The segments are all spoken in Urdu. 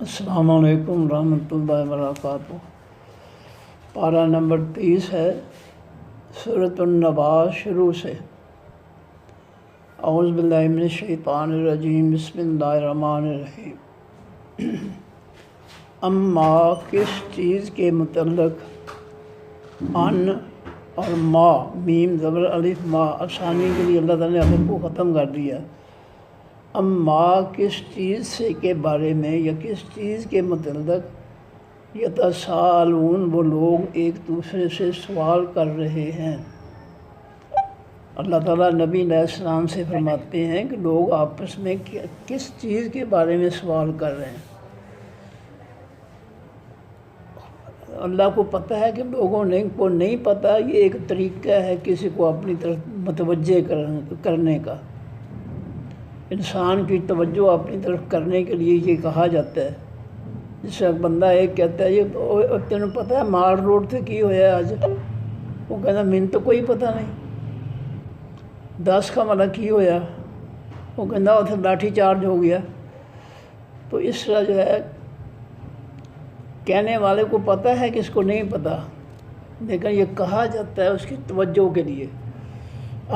السلام علیکم ورحمۃ اللہ وبرکاتہ۔ پارہ نمبر 30 ہے، سورۃ النبا شروع سے۔ اعوذ باللہ من الشیطان الرجیم، بسم اللہ الرحمن الرحیم۔ اما کس چیز کے متعلق، ان اور ما، میم زبر الف ما، آسانی کے لیے اللہ تعالیٰ نے الف کو ختم کر دیا۔ اما کس چیز سے کے بارے میں یا کس چیز کے متعلق، یتساءلون وہ لوگ ایک دوسرے سے سوال کر رہے ہیں۔ اللہ تعالیٰ نبی علیہ السلام سے فرماتے ہیں کہ لوگ آپس میں کس چیز کے بارے میں سوال کر رہے ہیں۔ اللہ کو پتہ ہے کہ لوگوں کو نہیں پتہ، یہ ایک طریقہ ہے کسی کو اپنی طرف متوجہ کرنے کا۔ انسان کی توجہ اپنی طرف کرنے کے لیے یہ کہا جاتا ہے۔ جس سے بندہ ایک کہتا ہے یہ تینوں پتہ ہے مال روڈ سے کی ہوا آج، وہ کہتا مین تو کوئی پتہ نہیں۔ 10 کا مطلب کی ہوا، وہ کہتا اتنے لاٹھی چارج ہو گیا۔ تو اس طرح جو ہے کہنے والے کو پتہ ہے کہ اس کو نہیں پتہ، لیکن یہ کہا جاتا ہے اس کی توجہ کے لیے۔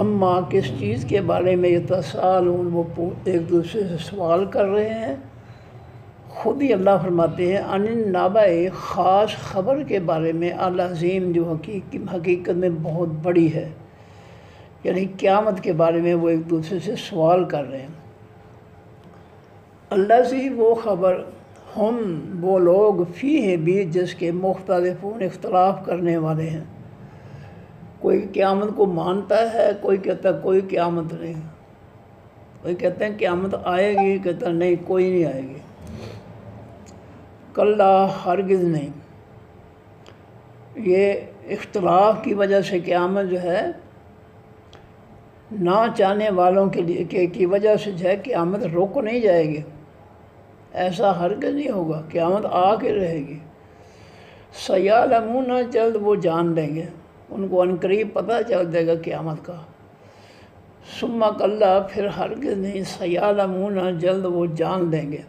اما کس چیز کے بارے میں یتساءلون وہ ایک دوسرے سے سوال کر رہے ہیں۔ خود ہی اللہ فرماتے ہیں عن النبأ خاص خبر کے بارے میں، العظیم جو حقیقت میں بہت بڑی ہے، یعنی قیامت کے بارے میں وہ ایک دوسرے سے سوال کر رہے ہیں۔ الذی وہ خبر، ہم وہ لوگ فیہ بھی جس کے مختلفون اختلاف کرنے والے ہیں۔ کوئی قیامت کو مانتا ہے، کوئی کہتا ہے کوئی قیامت نہیں، کوئی کہتے ہیں قیامت آئے گی، کہتا ہے نہیں کوئی نہیں آئے گی۔ کلا ہرگز نہیں، یہ اختلاف کی وجہ سے قیامت جو ہے نہ چاہنے والوں کے لیے کی وجہ سے جو ہے قیامت رک نہیں جائے گی، ایسا ہرگز نہیں ہوگا، قیامت آ کے رہے گی۔ سیعلمون جلد وہ جان لیں گے، ان کو عنقریب پتہ چل جائے گا قیامت کا۔ ثم کلا پھر ہرگز نہیں، سیعلمون جلد وہ جان لیں گے۔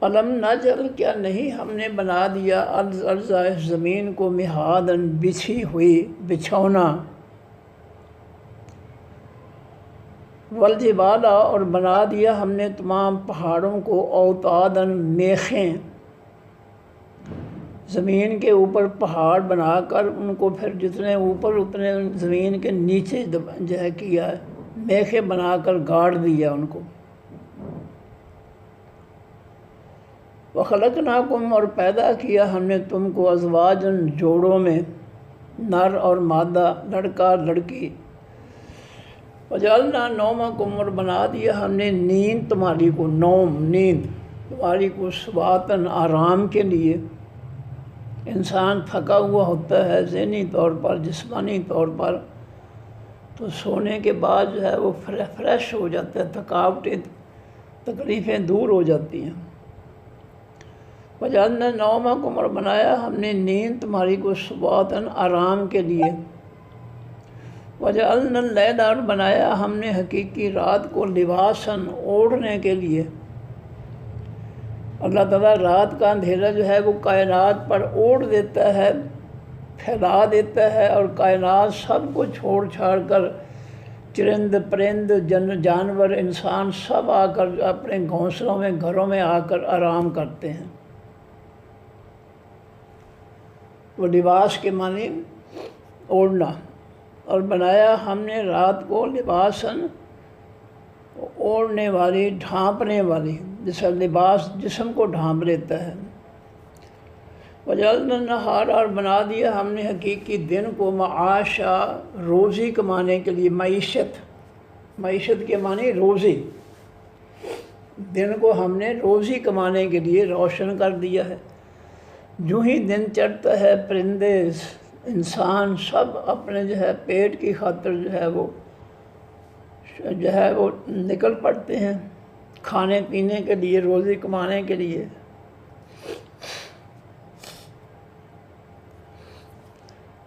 الم نجعل کیا نہیں ہم نے بنا دیا الارض زمین کو مہادن بچھی ہوئی بچھونا، والجبال اور بنا دیا ہم نے تمام پہاڑوں کو اوتادن میخیں، زمین کے اوپر پہاڑ بنا کر ان کو پھر جتنے اوپر اتنے زمین کے نیچے جو ہے کیا ہے، میخیں بنا کر گاڑ دیا ان کو۔ وَخَلَقْنَاكُمْ اور پیدا کیا ہم نے تم کو ازواجن جوڑوں میں، نر اور مادہ، لڑکا لڑکی۔ وَجَعَلْنَا نَوْمَكُمْ اور بنا دیا ہم نے نیند تمہاری کو، نوم نیند تمہاری کو، سباتاً آرام کے لیے۔ انسان تھکا ہوا ہوتا ہے ذہنی طور پر، جسمانی طور پر، تو سونے کے بعد جو ہے وہ فریش ہو جاتا ہے، تھکاوٹیں تکلیفیں دور ہو جاتی ہیں۔ وَجَعَلْنَا نَوْمَكُمْ اور بنایا ہم نے نیند تمہاری کو سباتاً آرام کے لیے۔ وَجَعَلْنَا اللَّيْلَ اور بنایا ہم نے حقیقی رات کو لباساً اوڑھنے کے لیے۔ اللہ تعالیٰ رات کا اندھیرا جو ہے وہ کائنات پر اوڑھ دیتا ہے، پھیلا دیتا ہے، اور کائنات سب کو چھوڑ چھاڑ کر چرند پرند جانور انسان سب آ کر اپنے گھونسلوں میں گھروں میں آ کر آرام کرتے ہیں۔ وہ لباس کے معنی اوڑھنا، اور بنایا ہم نے رات کو لباساً اوڑھنے والی، ڈھانپنے والی، جیسا لباس جسم کو ڈھانپ لیتا ہے۔ وَجَعَلْنَا النَّهَارَ اور بنا دیا ہم نے حقیقی دن کو معاشا روزی کمانے کے لیے، معیشت کے معنی روزی، دن کو ہم نے روزی کمانے کے لیے روشن کر دیا ہے۔ جو ہی دن چڑھتا ہے پرندے انسان سب اپنے جو ہے پیٹ کی خاطر جو ہے وہ نکل پڑتے ہیں، کھانے پینے کے لیے، روزی کمانے کے لیے۔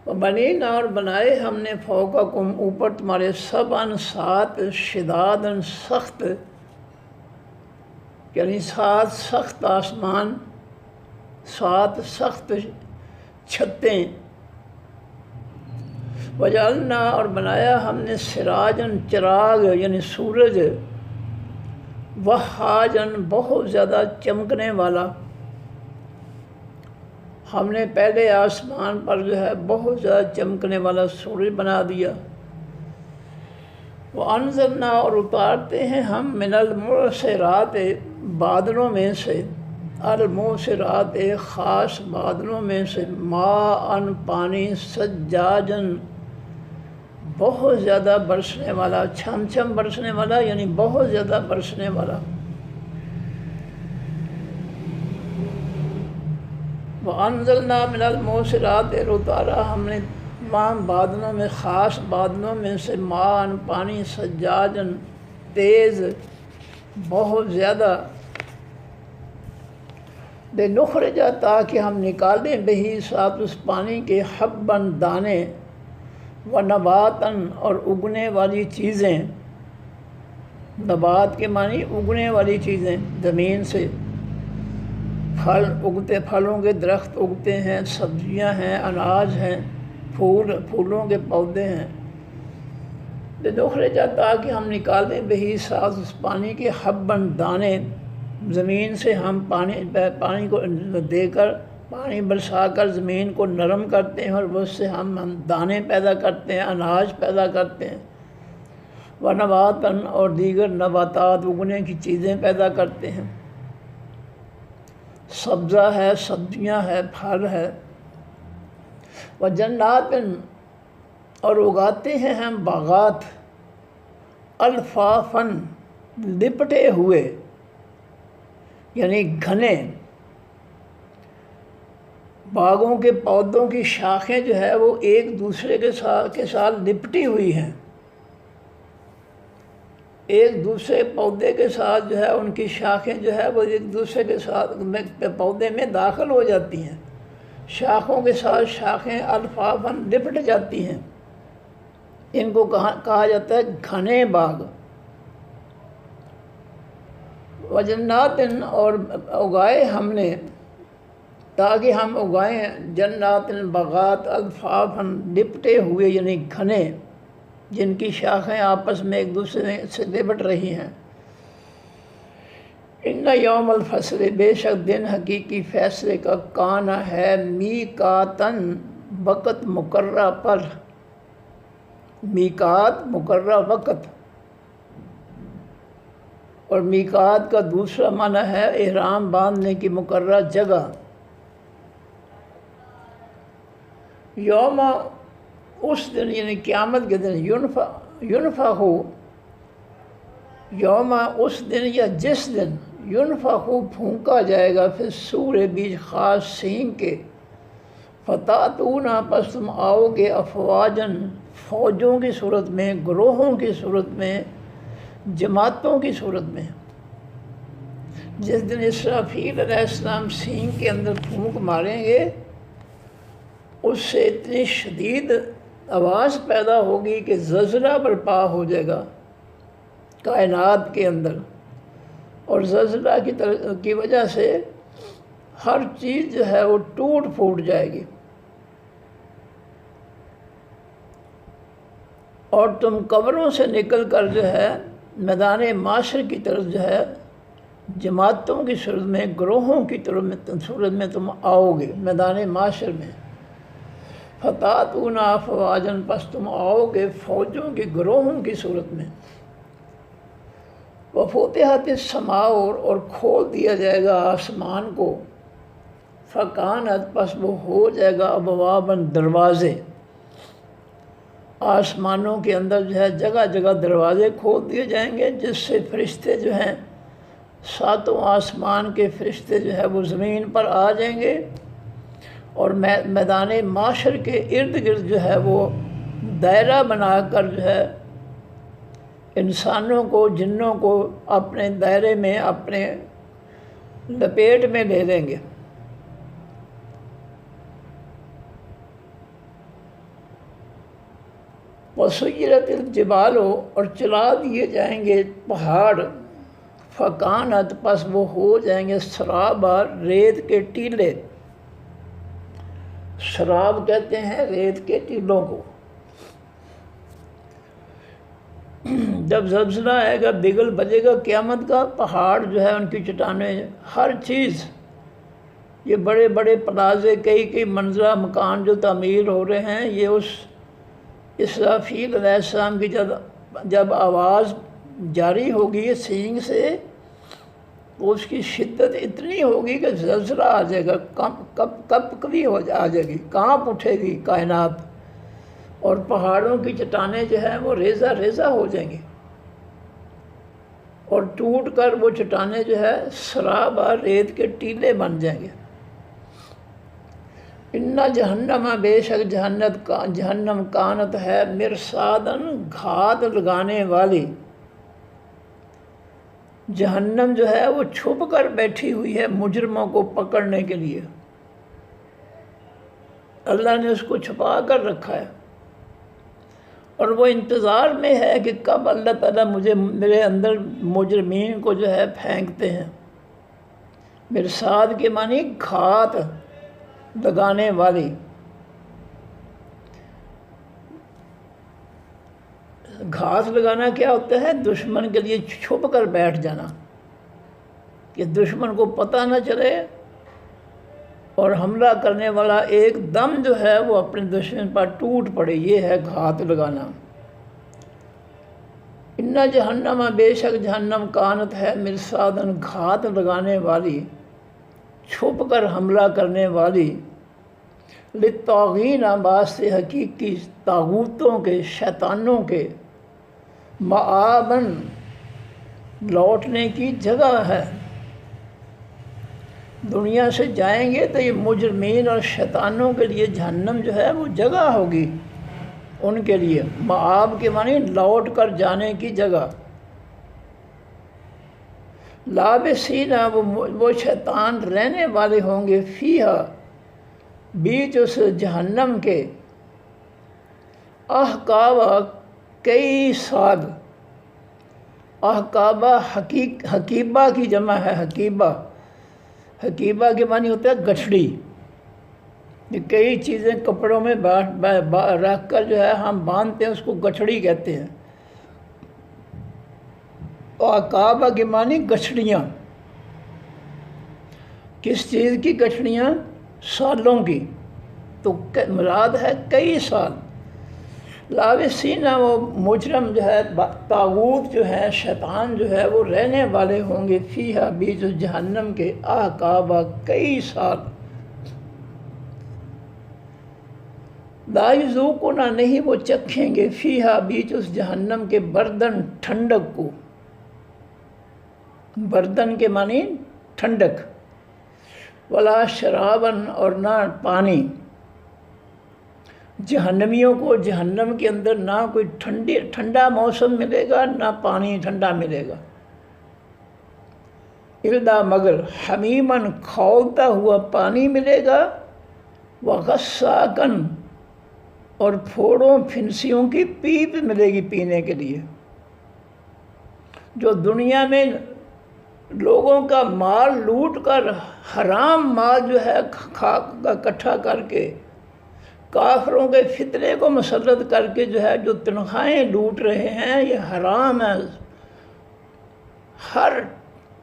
وَبَنِينَ اور بنائے ہم نے فوقکم اوپر تمہارے، سبعاً 7 شداداً سخت، یعنی 7 سخت آسمان، 7 سخت چھتیں، وجعلنا اور بنایا ہم نے سراجن چراغ یعنی سورج، وہاجن بہت زیادہ چمکنے والا، ہم نے پہلے آسمان پر جو ہے بہت زیادہ چمکنے والا سورج بنا دیا۔ وَأَنزَلْنَا اور اتارتے ہیں ہم من المعصرات بادلوں میں سے، المعصرات خاص بادلوں میں سے، ماء پانی، سجاجن بہت زیادہ برسنے والا، چھم چھم برسنے والا یعنی بہت زیادہ برسنے والا۔ وَأَنزَلْنَا مِنَ الْمُعْصِرَاتِ اتارا ہم نے تمام بادلوں میں، خاص بادلوں میں سے، ماء پانی، سجاجن تیز بہت زیادہ، لنخرج تاکہ ہم نکالیں بہی ساتھ اس پانی کے حباً دانے، ونباتاً اور اگنے والی چیزیں، نبات کے معنی اگنے والی چیزیں، زمین سے پھل اگتے، پھلوں کے درخت اگتے ہیں، سبزیاں ہیں، اناج ہیں، پھولوں کے پودے ہیں۔ لنخرج تاکہ ہم نکالیں بہی ساتھ اس پانی کے حباً دانے، زمین سے ہم پانی کو دے کر، پانی برسا کر زمین کو نرم کرتے ہیں اور اس سے ہم دانے پیدا کرتے ہیں، اناج پیدا کرتے ہیں، ونباتاً اور دیگر نباتات اگنے کی چیزیں پیدا کرتے ہیں، سبزہ ہے، سبزیاں ہے، پھل ہے، وجنات اور اگاتے ہیں ہم باغات، الفافاً لپٹے ہوئے یعنی گھنے، باغوں کے پودوں کی شاخیں جو ہے وہ ایک دوسرے کے ساتھ لپٹی ہوئی ہیں، ایک دوسرے پودے کے ساتھ جو ہے ان کی شاخیں جو ہے وہ ایک دوسرے کے ساتھ پودے میں داخل ہو جاتی ہیں، شاخوں کے ساتھ شاخیں الفافاً لپٹ جاتی ہیں، ان کو کہا جاتا ہے گھنے باغ۔ وجنات اور اگائے ہم نے، تاکہ ہم اگائیں، جنات باغات، الفافاً لپٹے ہوئے یعنی گھنے، جن کی شاخیں آپس میں ایک دوسرے سے لپٹ رہی ہیں۔ ان یوم الفصل بے شک دن حقیقی فیصلے کا، کان ہے میقاتاً وقت مقررہ پر، میقات مقررہ وقت، اور میقات کا دوسرا معنی ہے احرام باندھنے کی مقررہ جگہ۔ یوم اس دن یعنی قیامت کے دن، ینفخ یوم اس دن یا جس دن، ینفخ پھونکا جائے گا، پھر سور بیچ خاص سینگ کے، فتاتون پس تم آؤ گے، افواجن فوجوں کی صورت میں، گروہوں کی صورت میں، جماعتوں کی صورت میں۔ جس دن اسرافیل علیہ السلام سینگ کے اندر پھونک ماریں گے، اس سے اتنی شدید آواز پیدا ہوگی کہ زلزلہ برپا ہو جائے گا کائنات کے اندر، اور زلزلہ کی وجہ سے ہر چیز جو ہے وہ ٹوٹ پھوٹ جائے گی، اور تم قبروں سے نکل کر جو ہے میدان معاشر کی طرف جو ہے جماعتوں کی صورت میں، گروہوں کی صورت میں تم آؤ گے میدان معاشر میں۔ فتاتون افواجن پس تم آؤ گے فوجوں کی، گروہوں کی صورت میں۔ وفتحت السماء اور کھول دیا جائے گا آسمان کو، فکانت پس وہ ہو جائے گا ابواباً دروازے، آسمانوں کے اندر جو ہے جگہ جگہ دروازے کھول دیے جائیں گے، جس سے فرشتے جو ہیں، 7 آسمان کے فرشتے جو ہے وہ زمین پر آ جائیں گے، اور میدان معاشر کے ارد گرد جو ہے وہ دائرہ بنا کر جو ہے انسانوں کو، جنوں کو اپنے دائرے میں، اپنے لپیٹ میں لے لیں گے۔ وسیرت الجبال اور چلا دیے جائیں گے پہاڑ، فکانت پس وہ ہو جائیں گے سرابا ریت کے ٹیلے. سراب کہتے ہیں ریت کے ٹیلوں کو. جب زلزلہ آئے گا بگل بجے گا قیامت کا، پہاڑ جو ہے ان کی چٹانیں، ہر چیز، یہ بڑے بڑے پلازے، کئی منزلہ مکان جو تعمیر ہو رہے ہیں، یہ اس اسرافیل علیہ السلام کی جب آواز جاری ہوگی سینگ سے، تو اس کی شدت اتنی ہوگی کہ زلزلہ آ جائے گا، کبھی آ جائے گی، کانپ اٹھے گی کائنات، اور پہاڑوں کی چٹانیں جو ہیں وہ ریزہ ریزہ ہو جائیں گی، اور ٹوٹ کر وہ چٹانیں جو ہے سرابا ریت کے ٹیلے بن جائیں گے. ان جہنم بے شک جہنم کانت ہے مرصادن گھات لگانے والی. جہنم جو ہے وہ چھپ کر بیٹھی ہوئی ہے مجرموں کو پکڑنے کے لیے. اللہ نے اس کو چھپا کر رکھا ہے، اور وہ انتظار میں ہے کہ کب اللہ تعالیٰ میرے اندر مجرمین کو جو ہے پھینکتے ہیں. مرصاد کے معنی گھات لگانے والی. گھاس لگانا کیا ہوتا ہے؟ دشمن کے لیے چھپ کر بیٹھ جانا کہ دشمن کو پتہ نہ چلے، اور حملہ کرنے والا ایک دم جو ہے وہ اپنے دشمن پر ٹوٹ پڑے. یہ ہے گھات لگانا. ان جہنم بے شک جہنم کانت ہے مرصادن گھات لگانے والی، چھپ کر حملہ کرنے والی. للطاغین واسطے حقیقی طاغوتوں کے، شیطانوں کے، مآبن لوٹنے کی جگہ ہے. دنیا سے جائیں گے تو یہ مجرمین اور شیطانوں کے لیے جہنم جو ہے وہ جگہ ہوگی ان کے لیے. مآب کے معنی لوٹ کر جانے کی جگہ. لابسین وہ شیطان رہنے والے ہوں گے فیہا بیچ اس جہنم کے، احقابہ کئی سال. احقابہ حقیبہ کی جمع ہے. حقیبہ کے معنی ہوتا ہے گٹھڑی. یہ کئی چیزیں کپڑوں میں رکھ کر جو ہے ہم باندھتے ہیں، اس کو گٹھڑی کہتے ہیں. احقابہ کے معنی گٹھڑیاں. کس چیز کی گٹھڑیاں؟ سالوں کی. تو مراد ہے کئی سال. لاوسینہ وہ مجرم جو ہے، طاغوت جو ہے، شیطان جو ہے، وہ رہنے والے ہوں گے فیہا بیچ جہنم کے، احقابہ کئی سال. لا یذوقون نہیں وہ چکھیں گے فیہا بیچ اس جہنم کے بردن ٹھنڈک کو. بردن کے معنی ٹھنڈک. ولا شرابن اور نہ پانی. جہنمیوں کو جہنم کے اندر نہ کوئی ٹھنڈا موسم ملے گا، نہ پانی ٹھنڈا ملے گا. الا مگر حمیمن کھولتا ہوا پانی ملے گا، وغساقن اور پھوڑوں پھنسیوں کی پیپ ملے گی پینے کے لیے. جو دنیا میں لوگوں کا مال لوٹ کر، حرام مال جو ہے اکٹھا کر کے، کافروں کے فتنے کو مسلط کر کے جو ہے جو تنخواہیں لوٹ رہے ہیں، یہ حرام ہے. ہر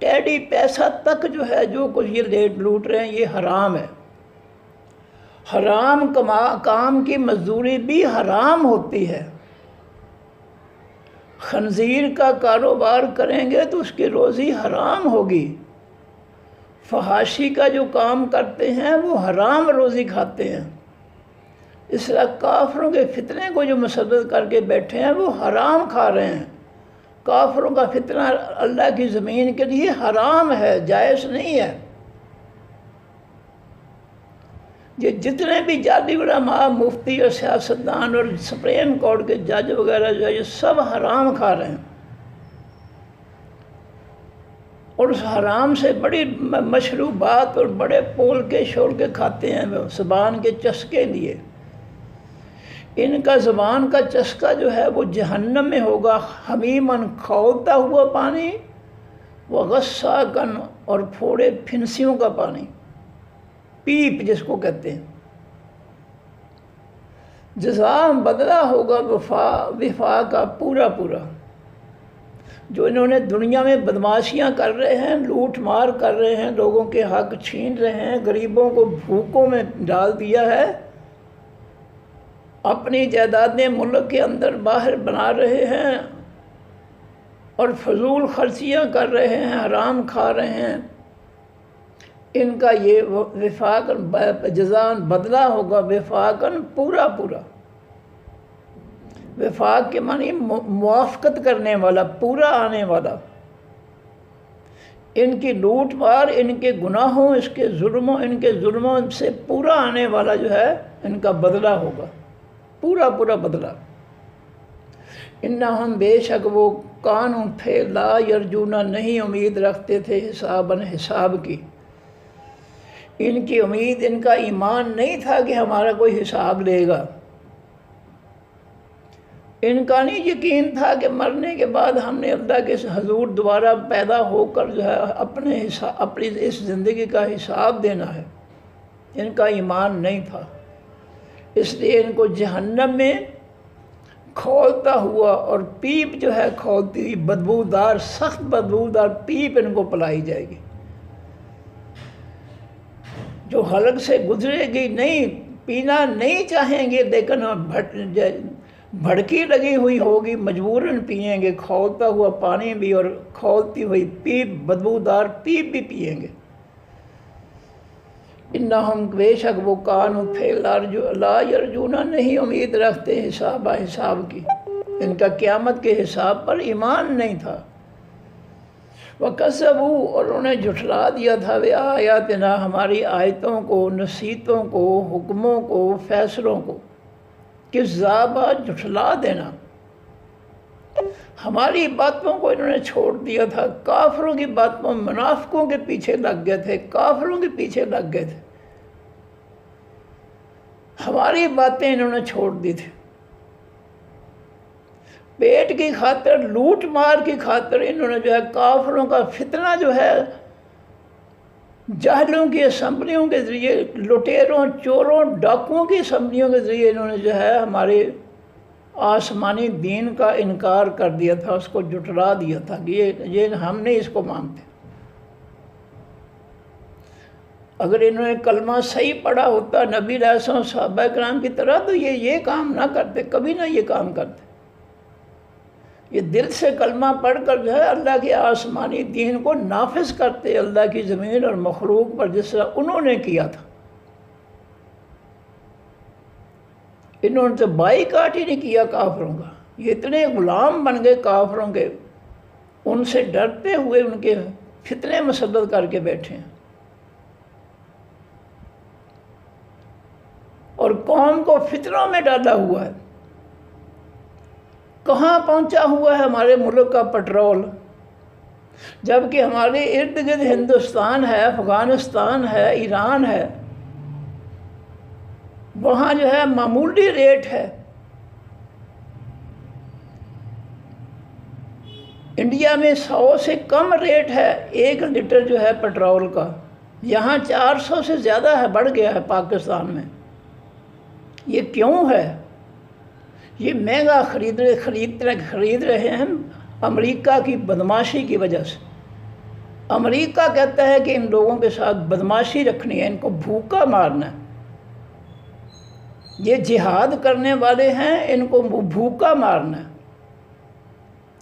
ٹیڈی پیسہ تک جو ہے جو کچھ یہ لوٹ رہے ہیں یہ حرام ہے. حرام کام کی مزدوری بھی حرام ہوتی ہے. خنزیر کا کاروبار کریں گے تو اس کی روزی حرام ہوگی. فحاشی کا جو کام کرتے ہیں وہ حرام روزی کھاتے ہیں. اس طرح کافروں کے فتنے کو جو مسلط کر کے بیٹھے ہیں وہ حرام کھا رہے ہیں. کافروں کا فتنہ اللہ کی زمین کے لیے حرام ہے، جائز نہیں ہے. یہ جتنے بھی جعلی علماء، مفتی اور سیاستدان اور سپریم کورٹ کے جج وغیرہ جو ہے یہ سب حرام کھا رہے ہیں، اور اس حرام سے بڑی مشروبات اور بڑے پول کے شول کے کھاتے ہیں وہ زبان کے چسکے لیے. ان کا زبان کا چسکا جو ہے وہ جہنم میں ہوگا. حمیمن کھولتا ہوا پانی، وغساقن اور پھوڑے پھنسیوں کا پانی، پیپ جس کو کہتے ہیں۔ جزا بدلہ ہوگا وفا کا پورا پورا۔ جو انہوں نے دنیا میں بدماشیاں کر رہے ہیں، لوٹ مار کر رہے ہیں، لوگوں کے حق چھین رہے ہیں، غریبوں کو بھوکوں میں ڈال دیا ہے، اپنی جائیدادیں ملک کے اندر باہر بنا رہے ہیں اور فضول خرچیاں کر رہے ہیں، حرام کھا رہے ہیں، ان کا یہ وفاقاً جزاء بدلہ ہوگا وفاقاً پورا پورا۔ وفاق کے معنی موافقت کرنے والا، پورا آنے والا۔ ان کی لوٹ مار، ان کے گناہوں، ان کے ظلموں سے پورا آنے والا جو ہے ان کا بدلہ ہوگا، پورا پورا بدلہ۔ انہم بے شک وہ کانوں تھے لا یرجونا نہیں امید رکھتے تھے حساباً حساب کی۔ ان کی امید، ان کا ایمان نہیں تھا کہ ہمارا کوئی حساب لے گا۔ ان کا نہیں یقین تھا کہ مرنے کے بعد ہم نے اللہ کے حضور دوبارہ پیدا ہو کر جو ہے اپنی اس زندگی کا حساب دینا ہے۔ ان کا ایمان نہیں تھا، اس لیے ان کو جہنم میں کھولتا ہوا اور پیپ جو ہے کھولتی ہوئی بدبودار، سخت بدبودار پیپ ان کو پلائی جائے گی، جو حلق سے گزرے گی نہیں، پینا نہیں چاہیں گے لیکن بھڑکی لگی ہوئی ہوگی، مجبوراً پئیں گے، کھولتا ہوا پانی بھی اور کھولتی ہوئی پیپ، بدبودار پیپ بھی پئیں گے۔ انہم بے شک وہ کانوں تھے لا یرجونا نہیں امید رکھتے حساب کی، ان کا قیامت کے حساب پر ایمان نہیں تھا۔ وَكَذَّبُوا اور انہوں نے جھٹلا دیا تھا بِآیاتِنَا ہماری آیتوں کو، نصیحتوں کو، حکموں کو، فیصلوں کو۔ کذابہ جھٹلا دینا، ہماری باتوں کو انہوں نے چھوڑ دیا تھا، کافروں کی باتوں، منافقوں کے پیچھے لگ گئے تھے، کافروں کے پیچھے لگ گئے تھے، ہماری باتیں انہوں نے چھوڑ دی تھی۔ پیٹ کی خاطر، لوٹ مار کی خاطر انہوں نے جو ہے کافروں کا فتنہ جو ہے جاہلوں کی اسمبلیوں کے ذریعے، لٹیروں، چوروں، ڈاکوؤں کی اسمبلیوں کے ذریعے انہوں نے جو ہے ہمارے آسمانی دین کا انکار کر دیا تھا، اس کو جھٹلا دیا تھا کہ یہ ہم نہیں اس کو مانتے۔ اگر انہوں نے کلمہ صحیح پڑھا ہوتا نبی علیہ السلام صحابہ کرام کی طرح تو یہ کام نہ کرتے، کبھی نہ یہ کام کرتے۔ یہ دل سے کلمہ پڑھ کر جو ہے اللہ کے آسمانی دین کو نافذ کرتے، اللہ کی زمین اور مخلوق پر جس طرح انہوں نے کیا تھا۔ انہوں نے تو بائیکاٹ ہی نہیں کیا کافروں کا، یہ اتنے غلام بن گئے کافروں کے، ان سے ڈرتے ہوئے ان کے فتنے مسلط کر کے بیٹھے ہیں، اور قوم کو فتنوں میں ڈالا ہوا ہے۔ کہاں پہنچا ہوا ہے ہمارے ملک کا پٹرول، جبکہ ہمارے ارد گرد ہندوستان ہے، افغانستان ہے، ایران ہے، وہاں جو ہے معمولی ریٹ ہے۔ انڈیا میں 100 سے کم ریٹ ہے 1 لیٹر جو ہے پٹرول کا، یہاں 400 سے زیادہ ہے، بڑھ گیا ہے پاکستان میں۔ یہ کیوں ہے؟ یہ مہنگا خرید رہے ہیں امریکہ کی بدماشی کی وجہ سے۔ امریکہ کہتا ہے کہ ان لوگوں کے ساتھ بدماشی رکھنی ہے، ان کو بھوکا مارنا ہے، یہ جہاد کرنے والے ہیں، ان کو بھوکا مارنا ہے،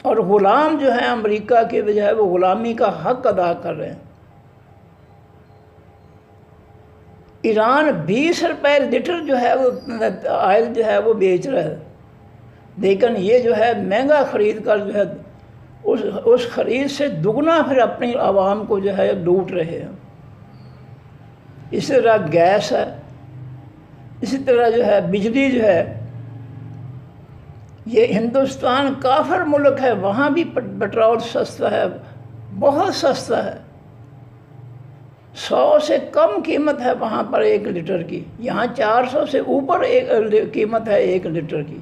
اور غلام جو ہیں امریکہ کے بجائے وہ غلامی کا حق ادا کر رہے ہیں۔ ایران 20 روپے لیٹر جو ہے وہ آئل جو ہے وہ بیچ رہا ہے، لیکن یہ جو ہے مہنگا خرید کر جو ہے اس خرید سے دگنا پھر اپنی عوام کو جو ہے لوٹ رہے ہیں۔ اسی طرح گیس ہے، اسی طرح جو ہے بجلی جو ہے، یہ ہندوستان کافر ملک ہے، وہاں بھی پٹرول سستا ہے، بہت سستا ہے، 100 سے کم قیمت ہے وہاں پر 1 لیٹر کی، یہاں 400 سے اوپر قیمت ہے 1 لیٹر کی۔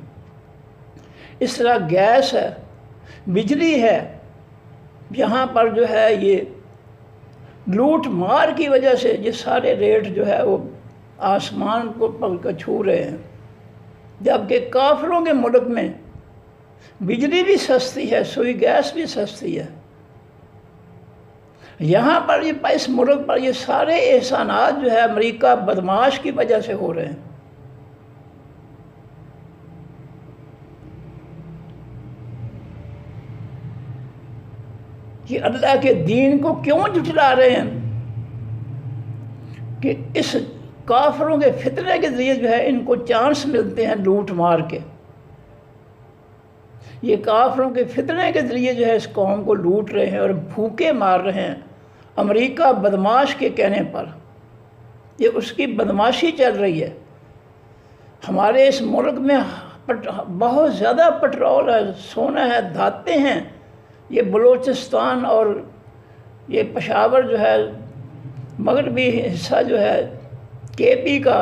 اس طرح گیس ہے، بجلی ہے، یہاں پر جو ہے یہ لوٹ مار کی وجہ سے یہ سارے ریٹ جو ہے وہ آسمان کو پل کر چھو رہے ہیں، جبکہ کافروں کے ملک میں بجلی بھی سستی ہے، سوئی گیس بھی سستی ہے۔ یہاں پر یہ اس ملک پر یہ سارے احسانات جو ہے امریکہ بدماش کی وجہ سے ہو رہے ہیں۔ کہ اللہ کے دین کو کیوں جھٹلا رہے ہیں؟ کہ اس کافروں کے فتنے کے ذریعے جو ہے ان کو چانس ملتے ہیں لوٹ مار کے۔ یہ کافروں کے فتنے کے ذریعے جو ہے اس قوم کو لوٹ رہے ہیں اور بھوکے مار رہے ہیں امریکہ بدماش کے کہنے پر۔ یہ اس کی بدماشی چل رہی ہے۔ ہمارے اس ملک میں بہت زیادہ پٹرول ہے، سونا ہے، دھاتیں ہیں۔ یہ بلوچستان اور یہ پشاور جو ہے مغربی حصہ جو ہے کے پی کا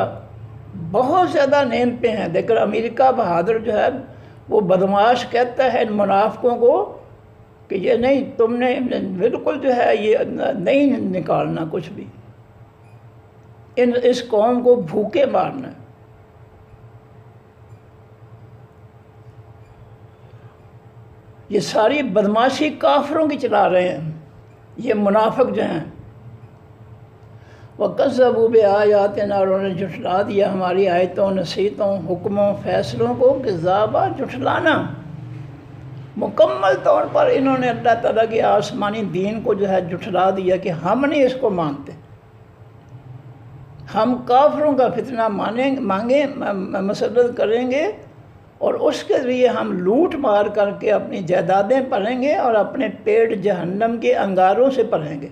بہت زیادہ نیند پہ ہیں، لیکن امریکہ بہادر جو ہے وہ بدماش کہتا ہے ان منافقوں کو کہ یہ نہیں، تم نے بالکل جو ہے یہ نہیں نکالنا کچھ بھی، اس قوم کو بھوکے مارنا ہے۔ یہ ساری بدماشی کافروں کی چلا رہے ہیں یہ منافق جو ہیں۔ وَكَذَّبُوا بِآيَاتِنَا، اور انہوں نے جھٹلا دیا ہماری آیتوں، نصیحتوں، حکموں، فیصلوں کو، کذابا جھٹلانا۔ مکمل طور پر انہوں نے اللہ تعالیٰ کے آسمانی دین کو جو ہے جھٹلا دیا کہ ہم نہیں اس کو مانتے، ہم کافروں کا فتنہ مسلط کریں گے اور اس کے ذریعے ہم لوٹ مار کر کے اپنی جائیدادیں بھریں گے اور اپنے پیٹ جہنم کے انگاروں سے بھریں گے۔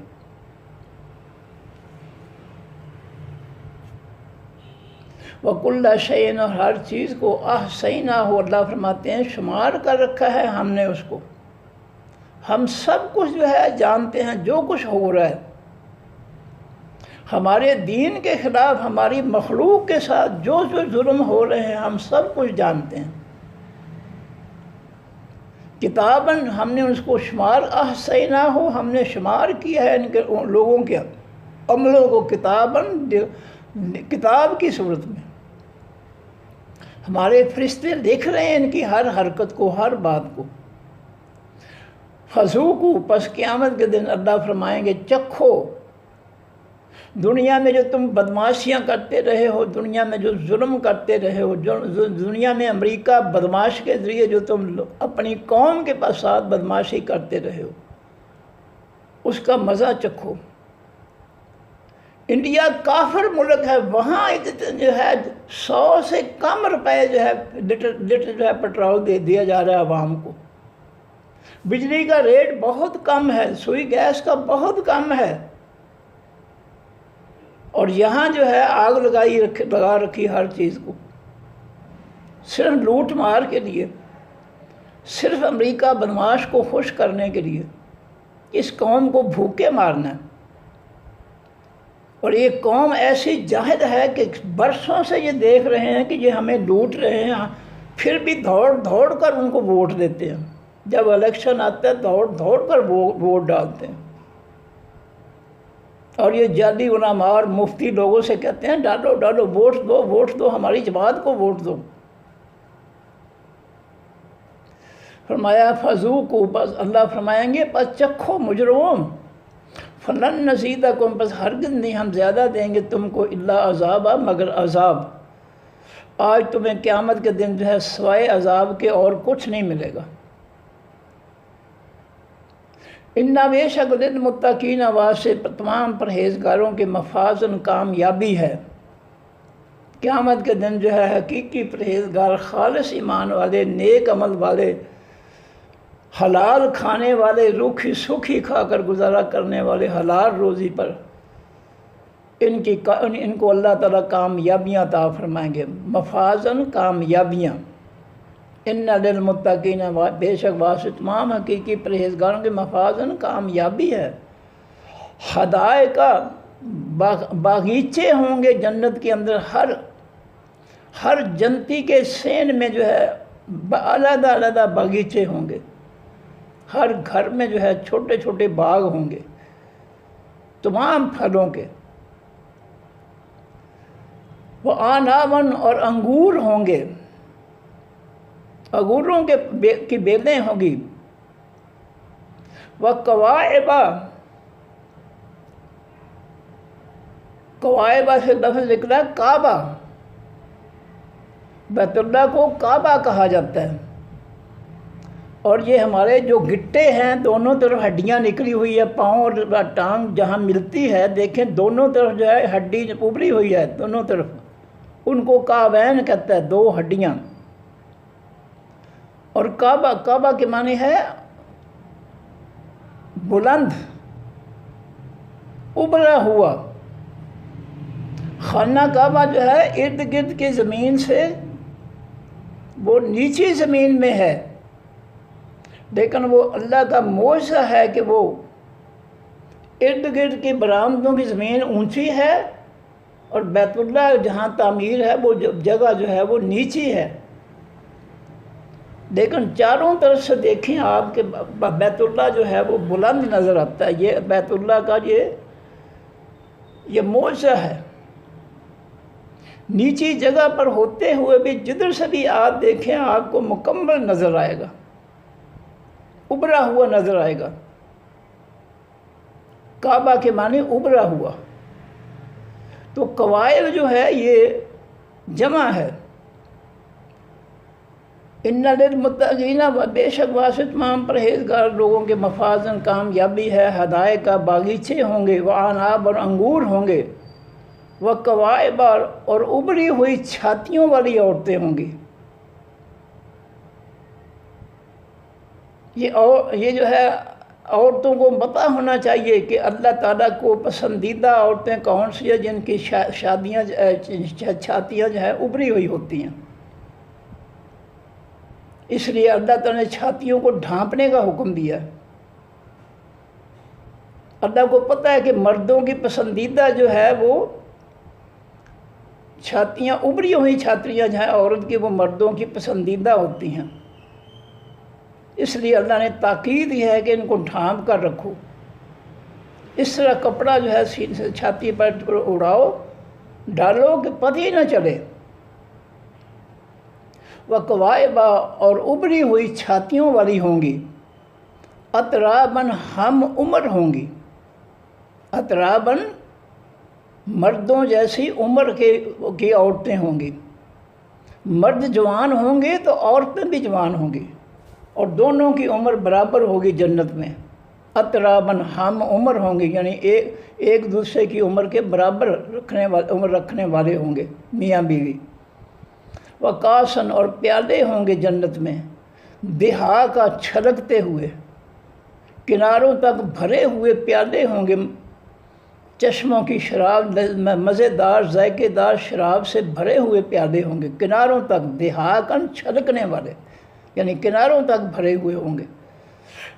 وَكُلَّ شَيْءٍ، اور ہر چیز کو أَحْصَيْنَاهُ، اللہ فرماتے ہیں شمار کر رکھا ہے ہم نے اس کو۔ ہم سب کچھ جو ہے جانتے ہیں، جو کچھ ہو رہا ہے ہمارے دین کے خلاف، ہماری مخلوق کے ساتھ جو ظلم ہو رہے ہیں ہم سب کچھ جانتے ہیں۔ کتاباً، ہم نے اس کو شمار، أَحْصَيْنَاهُ، ہم نے شمار کیا ہے ان کے لوگوں کے عملوں کو، کتاباً، کتاب کی صورت میں۔ ہمارے فرشتے لکھ رہے ہیں ان کی ہر حرکت کو، ہر بات کو۔ فَذُوقُوا، پس قیامت کے دن اللہ فرمائیں گے چکھو، دنیا میں جو تم بدماشیاں کرتے رہے ہو، دنیا میں جو ظلم کرتے رہے ہو، دنیا میں امریکہ بدماش کے ذریعے جو تم اپنی قوم کے ساتھ بدماشی کرتے رہے ہو، اس کا مزہ چکھو۔ انڈیا کافر ملک ہے، وہاں جو ہے 100 سے کم روپے جو ہے لیٹر جو ہے پٹرول دیا جا رہا ہے عوام کو۔ بجلی کا ریٹ بہت کم ہے، سوئی گیس کا بہت کم ہے، اور یہاں جو ہے آگ لگا رکھی ہر چیز کو، صرف لوٹ مار کے لیے، صرف امریکہ بدماش کو خوش کرنے کے لیے، اس قوم کو بھوکے مارنا ہے۔ اور یہ قوم ایسی جاہد ہے کہ برسوں سے یہ دیکھ رہے ہیں کہ یہ ہمیں لوٹ رہے ہیں، پھر بھی دوڑ کر ان کو ووٹ دیتے ہیں۔ جب الیکشن آتا ہے دوڑ کر ووٹ ڈالتے ہیں، اور یہ جعلی علماء اور مفتی لوگوں سے کہتے ہیں ڈالو ووٹ دو ہماری جماعت کو ووٹ دو۔ فرمایا فَذُوقُوا، بس اللہ فرمائیں گے بس چکھو مجرموں، فَلَن نَزِيدَكُمْ، بس ہرگز نہیں ہم زیادہ دیں گے تم کو، الا عذابا، مگر عذاب۔ آج تمہیں قیامت کے دن جو ہے سوائے عذاب کے اور کچھ نہیں ملے گا۔ اِنَّ، بے شک، لِلْمُتَّقِينَ، واسطے تمام پرہیزگاروں کے، مفازن، کامیابی ہے۔ قیامت کے دن جو ہے حقیقی پرہیزگار، خالص ایمان والے، نیک عمل والے، حلال کھانے والے، روکھی سوکھی کھا کر گزارا کرنے والے، حلال روزی پر، ان کو اللہ تعالیٰ کامیابیاں عطا فرمائیں گے۔ مفازن، کامیابیاں۔ اِنَّ لِلْمُتَّقِينَ، بے شک واسطے تمام حقیقی پرہیزگاروں کے، مفازن، کامیابی ہے۔ حدائق، باغیچے ہوں گے جنت کے اندر، ہر جنتی کے سین میں جو ہے علیحدہ باغیچے ہوں گے، ہر گھر میں جو ہے چھوٹے چھوٹے باغ ہوں گے تمام پھلوں کے، وہ آنابن اور انگور ہوں گے، انگوروں کی بیلیں ہوں گی، وہ کواعبہ، کواعبہ سے لفظ نکلا کعبہ، بیت اللہ کو کعبہ کہا جاتا ہے، اور یہ ہمارے جو گٹے ہیں دونوں طرف ہڈیاں نکلی ہوئی ہے، پاؤں اور ٹانگ جہاں ملتی ہے دیکھیں دونوں طرف جو ہے ہڈی ابھری ہوئی ہے دونوں طرف، ان کو کعبین کہتا ہے، دو ہڈیاں۔ اور کعبہ، کعبہ کے معنی ہے بلند، ابھرا ہوا۔ خانہ کعبہ جو ہے ارد گرد کی زمین سے وہ نیچی زمین میں ہے، لیکن وہ اللہ کا معجزہ ہے کہ وہ ارد گرد کی برآمدوں کی زمین اونچی ہے، اور بیت اللہ جہاں تعمیر ہے وہ جگہ جو ہے وہ نیچی ہے، لیکن چاروں طرف سے دیکھیں آپ کہ بیت اللہ جو ہے وہ بلند نظر آتا ہے۔ یہ بیت اللہ کا یہ معجزہ ہے، نیچی جگہ پر ہوتے ہوئے بھی جدھر سے بھی آپ دیکھیں آپ کو مکمل نظر آئے گا، ابھرا ہوا نظر آئے گا۔ کعبہ کے معنی ابھرا ہوا۔ تو قوائب جو ہے یہ جمع ہے، ان للمتقین، بے شک واسط تمام پرہیزگار لوگوں کے مفازن کامیابی ہے، حدائق کا باغیچے ہوں گے، وعناب اور انگور ہوں گے، وقوائب اور ابھری ہوئی چھاتیوں والی عورتیں ہوں گی۔ یہ جو ہے عورتوں کو پتہ ہونا چاہیے کہ اللہ تعالیٰ کو پسندیدہ عورتیں کون سی ہیں، جن کی شادیاں چھاتیاں جو ہے ابھری ہوئی ہوتی ہیں۔ اس لیے اللہ تعالیٰ نے چھاتیوں کو ڈھانپنے کا حکم دیا۔ اللہ کو پتہ ہے کہ مردوں کی پسندیدہ جو ہے وہ چھاتیاں، ابھری ہوئی چھاتیاں جو ہیں عورت کی، وہ مردوں کی پسندیدہ ہوتی ہیں۔ اس لیے اللہ نے تاکید یہ ہے کہ ان کو ڈھانپ کر رکھو، اس طرح کپڑا جو ہے چھاتی پر اڑاؤ، ڈالو کہ پتہ ہی نہ چلے۔ وقوائب اور ابھری ہوئی چھاتیوں والی ہوں گی، اطرابن ہم عمر ہوں گی، اطرابن مردوں جیسی عمر کی عورتیں ہوں گی۔ مرد جوان ہوں گے تو عورتیں بھی جوان ہوں گی، اور دونوں کی عمر برابر ہوگی جنت میں۔ اطرابن ہم عمر ہوں گے، یعنی ایک دوسرے کی عمر کے برابر عمر رکھنے والے ہوں گے میاں بیوی۔ وقاسن اور پیالے ہوں گے جنت میں، دہا کا چھلکتے ہوئے، کناروں تک بھرے ہوئے پیالے ہوں گے، چشموں کی شراب، مزیدار ذائقے دار شراب سے بھرے ہوئے پیالے ہوں گے، کناروں تک، دہا کن چھلکنے والے، یعنی کناروں تک بھرے ہوئے ہوں گے۔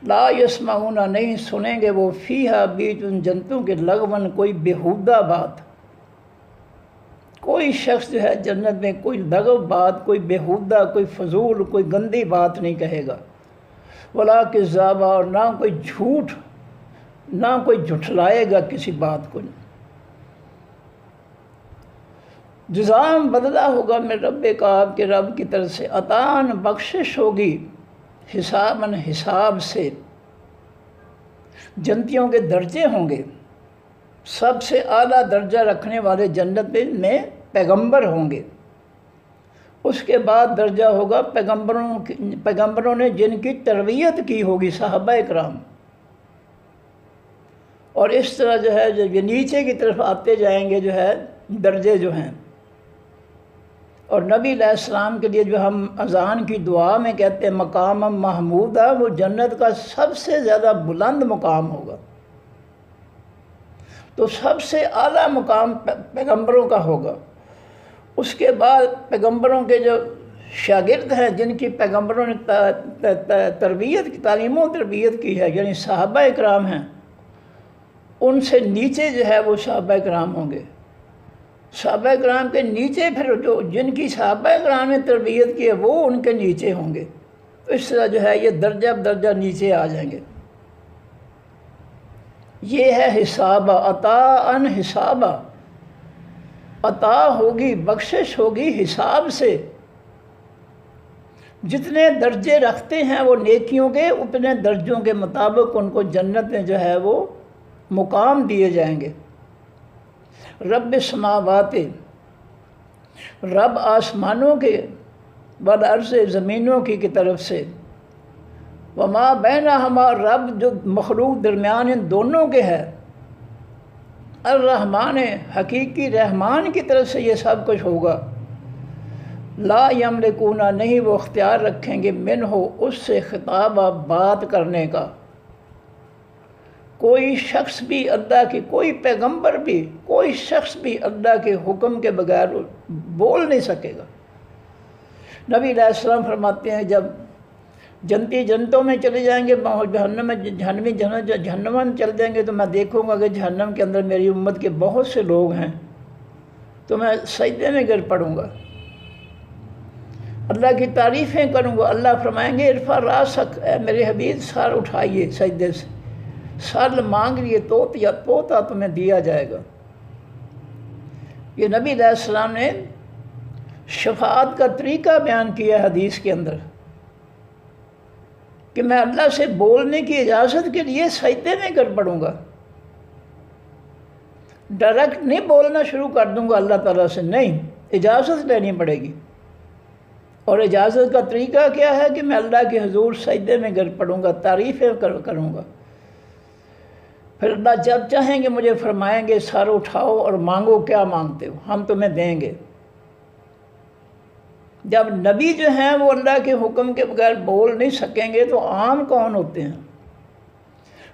لا یسمعون، نہیں سنیں گے وہ، فیہا، بیچ ان جنتوں کے، لغون، کوئی بیہودہ بات۔ کوئی شخص جو ہے جنت میں کوئی لغو بات، کوئی بیہودہ، کوئی فضول، کوئی گندی بات نہیں کہے گا۔ ولا کذابہ، اور نہ کوئی جھوٹ، نہ کوئی جھٹلائے گا کسی بات کو۔ جزام، بدلہ ہوگا میرے رب کا، آپ کے رب کی طرف سے، عطان، بخشش ہوگی، حساباً، حساب سے۔ جنتیوں کے درجے ہوں گے، سب سے اعلیٰ درجہ رکھنے والے جنت میں پیغمبر ہوں گے، اس کے بعد درجہ ہوگا پیغمبروں نے جن کی تربیت کی ہوگی، صحابہ اکرام، اور اس طرح جو ہے جب یہ نیچے کی طرف آتے جائیں گے جو ہے درجے جو ہیں۔ اور نبی علیہ السلام کے لیے جو ہم اذان کی دعا میں کہتے ہیں مقام محمودہ، وہ جنت کا سب سے زیادہ بلند مقام ہوگا۔ تو سب سے اعلیٰ مقام پیغمبروں کا ہوگا۔ اس کے بعد پیغمبروں کے جو شاگرد ہیں، جن کی پیغمبروں نے تربیت کی، تعلیم و تربیت کی ہے، یعنی صحابہ اکرام ہیں، ان سے نیچے جو ہے وہ صحابہ اکرام ہوں گے۔ صحابہ اکرام کے نیچے پھر جو جن کی صحابہ اکرام نے تربیت کی ہے وہ ان کے نیچے ہوں گے۔ اس طرح جو ہے یہ درجہ بدرجہ نیچے آ جائیں گے۔ یہ ہے حساب، عطاءً حسابا، عطا ہوگی، بخشش ہوگی حساب سے۔ جتنے درجے رکھتے ہیں وہ نیکیوں کے، اتنے درجوں کے مطابق ان کو جنت میں جو ہے وہ مقام دیے جائیں گے۔ رب السماوات، رب آسمانوں کے، والارض زمینوں کی طرف سے، وما بینہما، رب جو مخلوق درمیان ان دونوں کے ہے، الرحمن، حقیقی رحمان کی طرف سے یہ سب کچھ ہوگا۔ لا یملکون، نہیں وہ اختیار رکھیں گے، منہ، اس سے، خطابہ، بات کرنے کا۔ کوئی شخص بھی اللہ کی، کوئی پیغمبر بھی، کوئی شخص بھی اللہ کے حکم کے بغیر بول نہیں سکے گا۔ نبی علیہ السلام فرماتے ہیں جب جنتی جنتوں میں چلے جائیں گے، جہنم میں چل جائیں گے، تو میں دیکھوں گا کہ جہنم کے اندر میری امت کے بہت سے لوگ ہیں، تو میں سجدے میں گر پڑوں گا، اللہ کی تعریفیں کروں گا۔ اللہ فرمائیں گے ارفع راسک، اے میرے حبیب سر اٹھائیے سجدے سے، سر مانگ لیے توتا تمہیں دیا جائے گا۔ یہ نبی علیہ السلام نے شفاعت کا طریقہ بیان کیا حدیث کے اندر، کہ میں اللہ سے بولنے کی اجازت کے لیے سجدے میں گر پڑوں گا، ڈائریکٹ نہیں بولنا شروع کر دوں گا اللہ تعالیٰ سے، نہیں، اجازت لینی پڑے گی۔ اور اجازت کا طریقہ کیا ہے کہ میں اللہ کے حضور سجدے میں گر پڑوں گا، تعریفیں کروں گا۔ پھر اللہ جب چاہیں گے مجھے فرمائیں گے سر اٹھاؤ اور مانگو، کیا مانگتے ہو، ہم تمہیں دیں گے۔ جب نبی جو ہیں وہ اللہ کے حکم کے بغیر بول نہیں سکیں گے تو عام کون ہوتے ہیں؟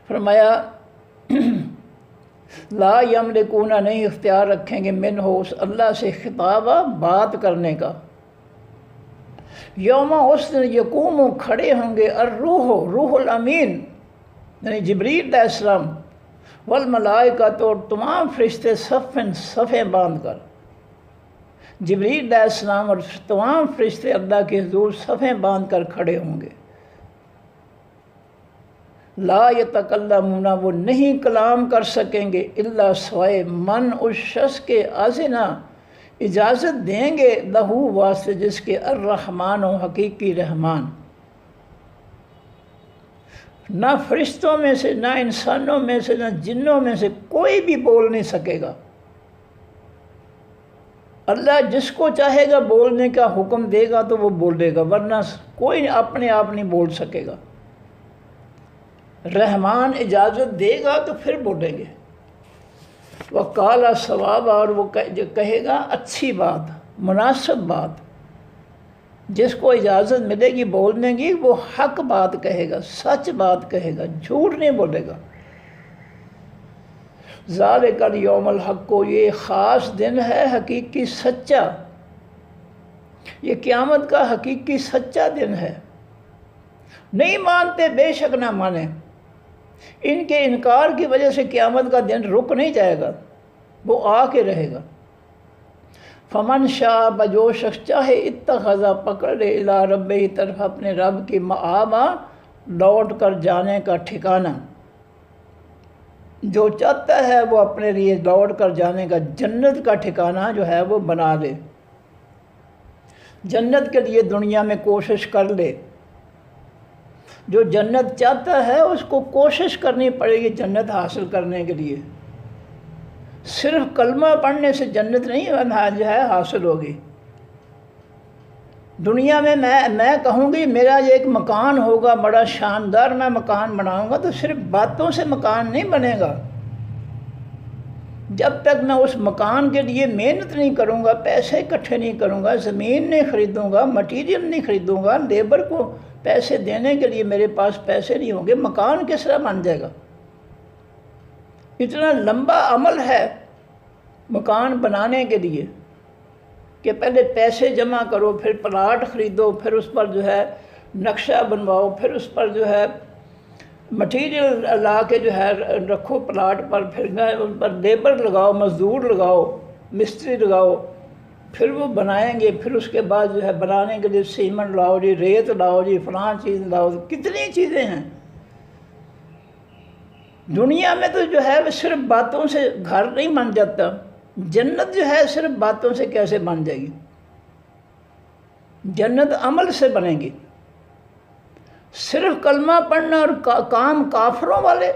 فرمایا لا یملکون، نہیں اختیار رکھیں گے، منہ، اس اللہ سے، خطابہ، بات کرنے کا۔ یوم، اس دن، یقوم، کھڑے ہوں گے، الروح، روح الامین یعنی جبریل علیہ السلام، والملائکۃ، اور تمام فرشتے، صفیں باندھ کر، جبریل علیہ السلام اور تمام فرشتے اللہ کے حضور صفیں باندھ کر کھڑے ہوں گے۔ لا یتکلمون، وہ نہیں کلام کر سکیں گے، الا، سوائے، من، اس شخص کے، اذنا، اجازت دیں گے، لہو، واسطے، جس کے، الرحمن، حقیقی رحمان۔ نہ فرشتوں میں سے، نہ انسانوں میں سے، نہ جنوں میں سے کوئی بھی بول نہیں سکے گا۔ اللہ جس کو چاہے گا بولنے کا حکم دے گا تو وہ بولے گا، ورنہ کوئی اپنے آپ نہیں بول سکے گا۔ رحمان اجازت دے گا تو پھر بولیں گے۔ وقال ثواب، اور وہ کہے گا اچھی بات، مناسب بات، جس کو اجازت ملے گی بولنے کی وہ حق بات کہے گا، سچ بات کہے گا، جھوٹ نہیں بولے گا۔ ذالک الیوم الحق، یہ خاص دن ہے حقیقی سچا، یہ قیامت کا حقیقی سچا دن ہے۔ نہیں مانتے بے شک نہ مانیں، ان کے انکار کی وجہ سے قیامت کا دن رک نہیں جائے گا، وہ آ کے رہے گا۔ فمن شاء، جو شخص چاہے، اتخذ، پکڑ لے، الی ربہ، طرف اپنے رب کی، مآبا، لوٹ کر جانے کا ٹھکانہ۔ جو چاہتا ہے وہ اپنے لیے لوٹ کر جانے کا جنت کا ٹھکانہ جو ہے وہ بنا لے، جنت کے لیے دنیا میں کوشش کر لے۔ جو جنت چاہتا ہے اس کو کوشش کرنی پڑے گی جنت حاصل کرنے کے لیے، صرف کلمہ پڑھنے سے جنت نہیں جو ہے حاصل ہوگی۔ دنیا میں میں کہوں گی میرا یہ ایک مکان ہوگا بڑا شاندار، میں مکان بناؤں گا، تو صرف باتوں سے مکان نہیں بنے گا۔ جب تک میں اس مکان کے لیے محنت نہیں کروں گا، پیسے اکٹھے نہیں کروں گا، زمین نہیں خریدوں گا، مٹیریل نہیں خریدوں گا، لیبر کو پیسے دینے کے لیے میرے پاس پیسے نہیں ہوں گے، مکان کس طرح بن جائے گا؟ اتنا لمبا عمل ہے مکان بنانے کے لیے کہ پہلے پیسے جمع کرو، پھر پلاٹ خریدو، پھر اس پر جو ہے نقشہ بنواؤ، پھر اس پر جو ہے مٹیریل لا کے جو ہے رکھو پلاٹ پر، پھر ان پر لیبر لگاؤ، مزدور لگاؤ، مستری لگاؤ، پھر وہ بنائیں گے، پھر اس کے بعد جو ہے بنانے کے لیے سیمنٹ لاؤ جی، ریت لاؤ جی، فلاں چیز لاؤ، کتنی چیزیں ہیں دنیا میں۔ تو جو ہے وہ صرف باتوں سے گھر نہیں بن جاتا، جنت جو ہے صرف باتوں سے کیسے بن جائے گی؟ جنت عمل سے بنے گی۔ صرف کلمہ پڑھنا اور کام کافروں والے،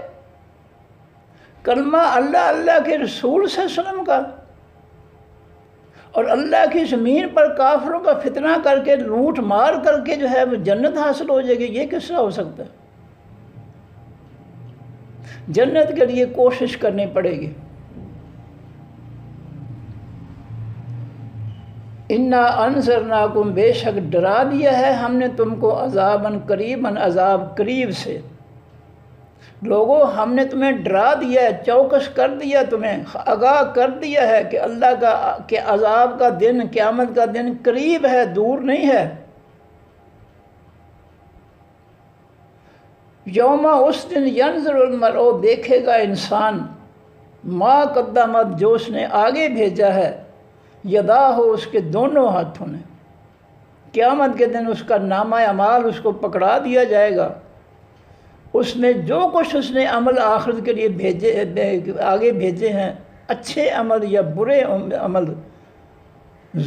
کلمہ اللہ اللہ کے رسول صلی اللہ علیہ وسلم کا، اور اللہ کی زمین پر کافروں کا فتنہ کر کے لوٹ مار کر کے جو ہے وہ جنت حاصل ہو جائے گی، یہ کس طرح ہو سکتا ہے؟ جنت کے لیے کوشش کرنی پڑے گی۔ انا انذرناکم، بے شک ڈرا دیا ہے ہم نے تم کو، عذاباً قریباً، عذاب قریب سے۔ لوگوں ہم نے تمہیں ڈرا دیا ہے، چوکس کر دیا، تمہیں آگاہ کر دیا ہے کہ اللہ کا کہ عذاب کا دن، قیامت کا دن قریب ہے، دور نہیں ہے۔ یوم، اس دن، ینظر المرء، دیکھے گا انسان، ما قدمت، جو اس نے آگے بھیجا ہے، یداہ، اس کے دونوں ہاتھوں نے۔ قیامت کے دن اس کا نامہ اعمال اس کو پکڑا دیا جائے گا، اس میں جو کچھ اس نے عمل آخرت کے لیے آگے بھیجے ہیں، اچھے عمل یا برے عمل،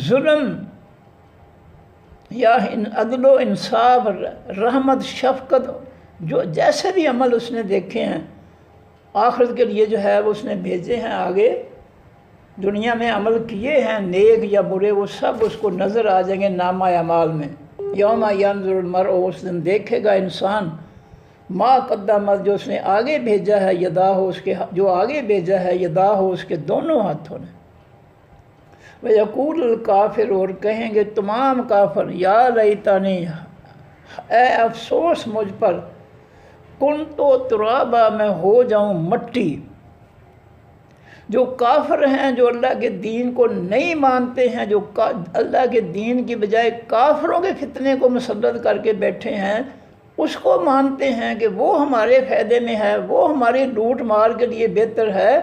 ظلم یا عدل و انصاف، رحمت، شفقت، جو جیسے بھی عمل اس نے دیکھے ہیں آخرت کے لیے جو ہے وہ اس نے بھیجے ہیں آگے، دنیا میں عمل کیے ہیں نیک یا برے، وہ سب اس کو نظر آ جائیں گے نامہ اعمال میں۔ یوم ینظر المرء، اس دن دیکھے گا انسان، ما قدمت، جو اس نے آگے بھیجا ہے، یداہ، اس کے جو آگے بھیجا ہے، یداہ، اس کے دونوں ہاتھوں نے۔ وَيَقُولُ الْكَافِرُ، اور کہیں گے تمام کافر، یا لیتنی، اے افسوس مجھ پر، کنتُ ترابا، میں ہو جاؤں مٹی۔ جو کافر ہیں، جو اللہ کے دین کو نہیں مانتے ہیں، جو اللہ کے دین کی بجائے کافروں کے فتنے کو مسلط کر کے بیٹھے ہیں، اس کو مانتے ہیں کہ وہ ہمارے فائدے میں ہے، وہ ہماری لوٹ مار کے لیے بہتر ہے،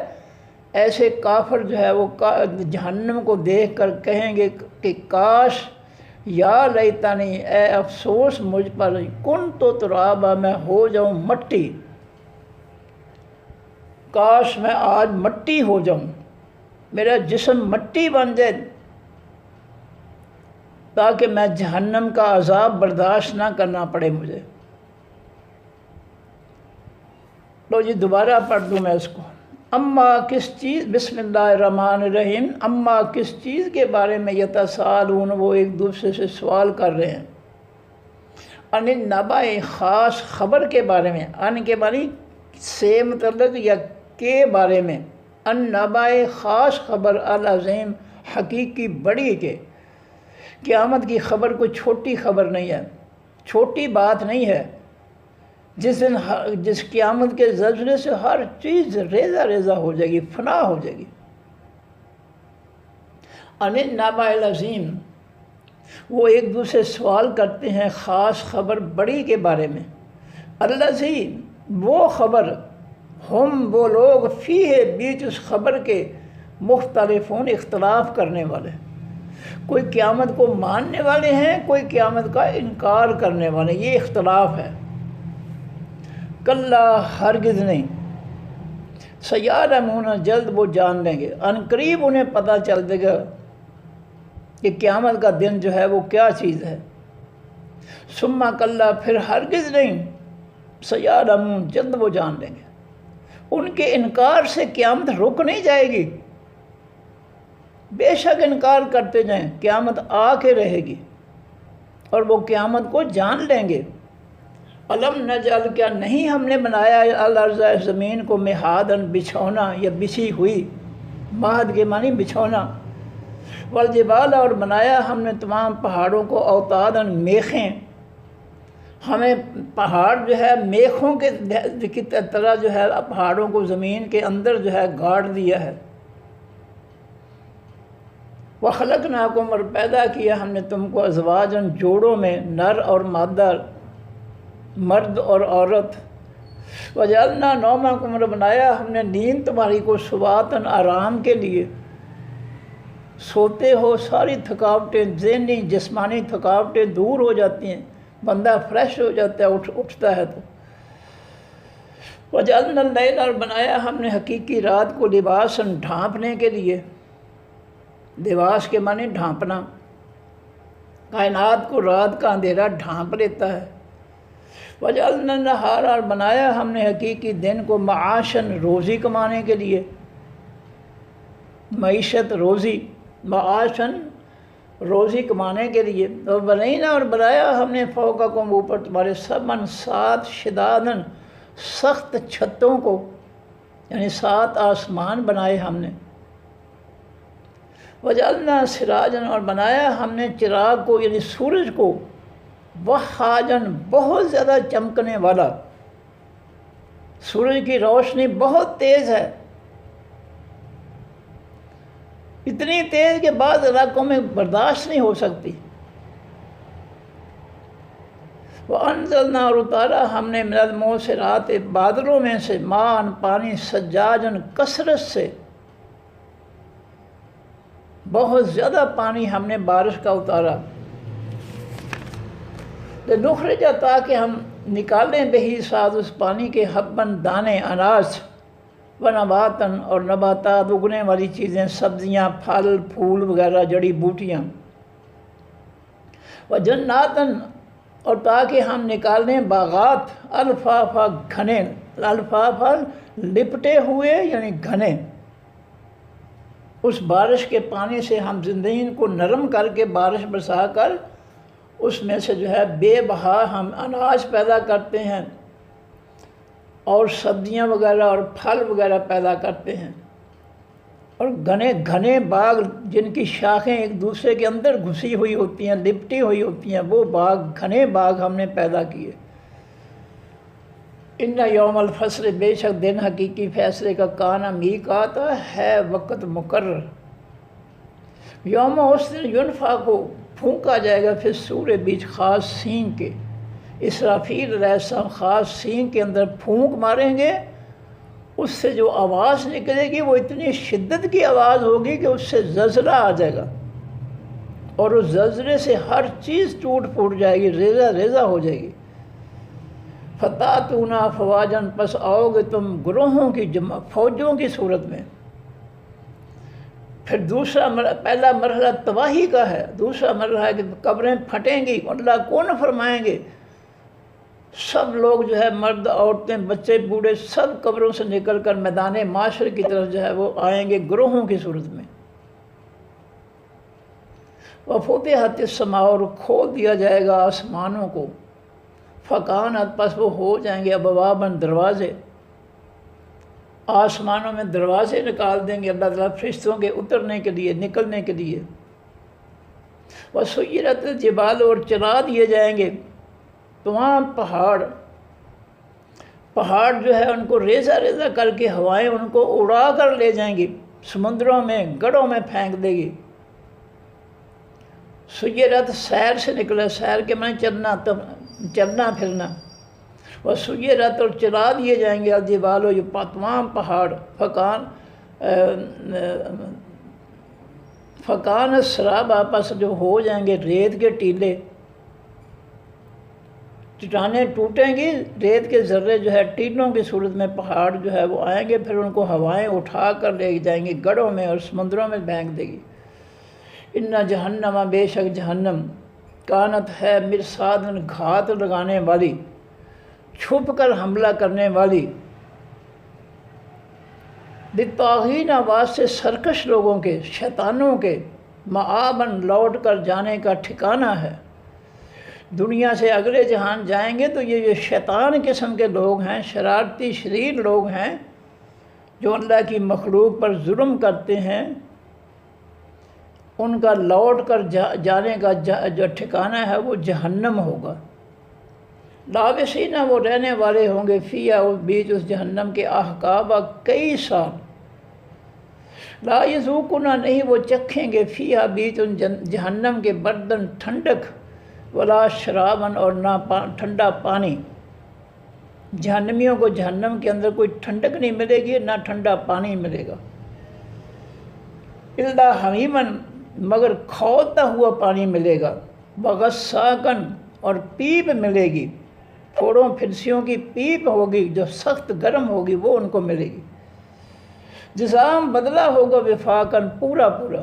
ایسے کافر جو ہے وہ جہنم کو دیکھ کر کہیں گے کہ کاش، یا لیتنی، اے افسوس مجھ پر، کنت ترابا، میں ہو جاؤں مٹی، کاش میں آج مٹی ہو جاؤں، میرا جسم مٹی بن جائے، تاکہ میں جہنم کا عذاب برداشت نہ کرنا پڑے مجھے۔ لو جی دوبارہ پڑھ دوں میں اس کو۔ اما، کس چیز، بسم اللہ الرحمن الرحیم، اما، کس چیز کے بارے میں، یتساءلون، وہ ایک دوسرے سے سوال کر رہے ہیں، ان النبأ، خاص خبر کے بارے میں، ان کے بارے سے متعلق یا کے بارے میں، النبأ، خاص خبر، العظیم، حقیقی، بڑی، کے قیامت کی خبر کوئی چھوٹی خبر نہیں ہے، چھوٹی بات نہیں ہے، جس قیامت کے زلزلے سے ہر چیز ریزہ ریزہ ہو جائے گی، فنا ہو جائے گی۔ ان النبأ العظیم، وہ ایک دوسرے سوال کرتے ہیں خاص خبر بڑی کے بارے میں، الذی، وہ خبر، ہم، وہ لوگ، فیہ، بیچ اس خبر کے، مختلفون، اختلاف کرنے والے، کوئی قیامت کو ماننے والے ہیں، کوئی قیامت کا انکار کرنے والے، یہ اختلاف ہے۔ کلا، ہرگز نہیں، سیعلمون، جلد وہ جان لیں گے، ان قریب انہیں پتہ چل دے گا کہ قیامت کا دن جو ہے وہ کیا چیز ہے۔ ثم کلا، پھر ہرگز نہیں، سیعلمون، جلد وہ جان لیں گے۔ ان کے انکار سے قیامت رک نہیں جائے گی، بے شک انکار کرتے جائیں، قیامت آ کے رہے گی، اور وہ قیامت کو جان لیں گے۔ علم نجعل، کیا نہیں ہم نے بنایا الارض، زمین کو، مہادن، بچھونا یا بچھی ہوئی، مہد کے معنی بچھونا، والجبال، اور بنایا ہم نے تمام پہاڑوں کو، اوتادن، میخیں، ہمیں پہاڑ جو ہے میخوں کی طرح جو ہے پہاڑوں کو زمین کے اندر جو ہے گاڑ دیا ہے۔ وَخَلَقْنَاكُمْ، اور پیدا کیا ہم نے تم کو، ازواجاً، جوڑوں میں، نر اور مادہ، مرد اور عورت۔ وَجَعَلْنَا نَوْمَكُمْ، اور بنایا ہم نے نیند تمہاری کو، سُبَاتًا، آرام کے لیے۔ سوتے ہو ساری تھکاوٹیں، ذہنی جسمانی تھکاوٹیں دور ہو جاتی ہیں، بندہ فریش ہو جاتا ہے اٹھتا ہے تو۔ وَجَعَلْنَا اللَّيْلَ، اور بنایا ہم نے حقیقی رات کو لباساً، ڈھانپنے کے لیے۔ لباس کے معنی ڈھانپنا، کائنات کو رات کا اندھیرا ڈھانپ لیتا ہے۔ وَجَعَلْنَا النَّهَارَ، اور بنایا ہم نے حقیقی دن کو معاشاً، روزی کمانے کے لیے، معیشت روزی، معاشاً روزی کمانے کے لیے۔ اور بنینا، اور بنایا ہم نے فوقکم، اوپر تمہارے، سبعًا 7 شداداً، سخت چھتوں کو، یعنی 7 آسمان بنائے ہم نے۔ وجعلنا سراجاً، اور بنایا ہم نے چراغ کو، یعنی سورج کو، وہاجاً، بہت زیادہ چمکنے والا۔ سورج کی روشنی بہت تیز ہے، اتنی تیز کہ بعض علاقوں میں برداشت نہیں ہو سکتی۔ وَأَنزَلْنَا، اور اتارا ہم نے، مِنَ الْمُعْصِرَاتِ، بادلوں میں سے، ماءً، پانی، ثجاجاً، کثرت سے، بہت زیادہ پانی ہم نے بارش کا اتارا۔ لِنُخْرِجَ، تاکہ ہم نکالیں بہی ساتھ اس پانی کے، حبًّا، دانے، اناج، ونباتاً، اور نباتات، اگنے والی چیزیں، سبزیاں، پھل پھول وغیرہ، جڑی بوٹیاں۔ وجناتاً، اور تاکہ ہم نکالیں باغات، الفافا، گھنے، الفافا، لپٹے ہوئے، یعنی گھنے۔ اس بارش کے پانی سے ہم زندگی کو نرم کر کے، بارش برسا کر، اس میں سے جو ہے بے بہا ہم اناج پیدا کرتے ہیں، اور سبزیاں وغیرہ اور پھل وغیرہ پیدا کرتے ہیں۔ اور گھنے گھنے باغ، جن کی شاخیں ایک دوسرے کے اندر گھسی ہوئی ہوتی ہیں، لپٹی ہوئی ہوتی ہیں، وہ باغ، گھنے باغ ہم نے پیدا کیے۔ ان یوم الفصل، بے شک دن حقیقی فیصلے کا، کانا، میقات، ہے وقت مقرر۔ یوم، اس دن، ینفخ کو، پھونکا جائے گا، پھر سور، بیچ خاص سینگ کے، اسرافیل علیہ السلام خاص سینگ کے اندر پھونک ماریں گے، اس سے جو آواز نکلے گی وہ اتنی شدت کی آواز ہوگی کہ اس سے زلزلہ آ جائے گا، اور اس زلزلے سے ہر چیز ٹوٹ پھوٹ جائے گی، ریزہ ریزہ ہو جائے گی۔ فَتَأْتُونَ أَفْوَاجًا، پس آؤ گے تم گروہوں کی جمع، فوجوں کی صورت میں۔ پھر پہلا مرحلہ تباہی کا ہے، دوسرا مرحلہ ہے کہ قبریں پھٹیں گی، اللہ کون فرمائیں گے، سب لوگ جو ہے، مرد، عورتیں، بچے، بوڑھے، سب قبروں سے نکل کر میدان معاشر کی طرف جو ہے وہ آئیں گے گروہوں کی صورت میں۔ وَفُتِحَتِ السَّمَاءُ، اور کھول دیا جائے گا آسمانوں کو، فَكَانَتْ، پس وہ ہو جائیں گے، ابواباً، دروازے، آسمانوں میں دروازے نکال دیں گے اللہ تعالیٰ فرشتوں کے اترنے کے لیے، نکلنے کے لیے۔ وَسُيِّرَتِ الْجِبَالُ، اور چلا دیے جائیں گے تمام پہاڑ جو ہے ان کو ریزہ ریزہ کر کے، ہوائیں ان کو اڑا کر لے جائیں گی، سمندروں میں، گڑھوں میں پھینک دے گی۔ سیرت، سیر سے نکلا، سیر کے معنی چلنا پھرنا۔ وسیرت، اور چلا دیے جائیں گے، الجبال، یہ تمام پہاڑ، فکان سراب، آپس جو ہو جائیں گے ریت کے ٹیلے، چٹانیں ٹوٹیں گی، ریت کے ذرے جو ہے ٹیلوں کی صورت میں پہاڑ جو ہے وہ آئیں گے، پھر ان کو ہوائیں اٹھا کر لے جائیں گی گڑھوں میں اور سمندروں میں پھینک دے گی۔ ان جہنم، بے شک جہنم، کانت، ہے، مرصاداً، گھات لگانے والی، چھپ کر حملہ کرنے والی، للطاغین، واسطے سرکش لوگوں کے، شیطانوں کے، مآباً، لوٹ کر جانے کا ٹھکانہ ہے۔ دنیا سے اگلے جہان جائیں گے تو یہ شیطان قسم کے لوگ ہیں، شرارتی شریر لوگ ہیں، جو اللہ کی مخلوق پر ظلم کرتے ہیں، ان کا لوٹ کر جانے کا جو ٹھکانہ ہے وہ جہنم ہوگا۔ لابسین، وہ رہنے والے ہوں گے، فیہا، اس بیچ اس جہنم کے، احقابا، کئی سال۔ لا یذوقون، نہیں وہ چکھیں گے، فیہا، بیچ ان جہنم کے، بردن، ٹھنڈک، ولا شراباً، اور نہ ٹھنڈا پانی۔ جہنمیوں کو جہنم کے اندر کوئی ٹھنڈک نہیں ملے گی، نہ ٹھنڈا پانی ملے گا۔ الا حمیمن مگر کھولتا ہوا پانی ملے گا، وغساقن اور پیپ ملے گی، پھوڑوں پھنسیوں کی پیپ ہوگی جو سخت گرم ہوگی، وہ ان کو ملے گی۔ جزام بدلہ ہوگا وفاقن پورا پورا،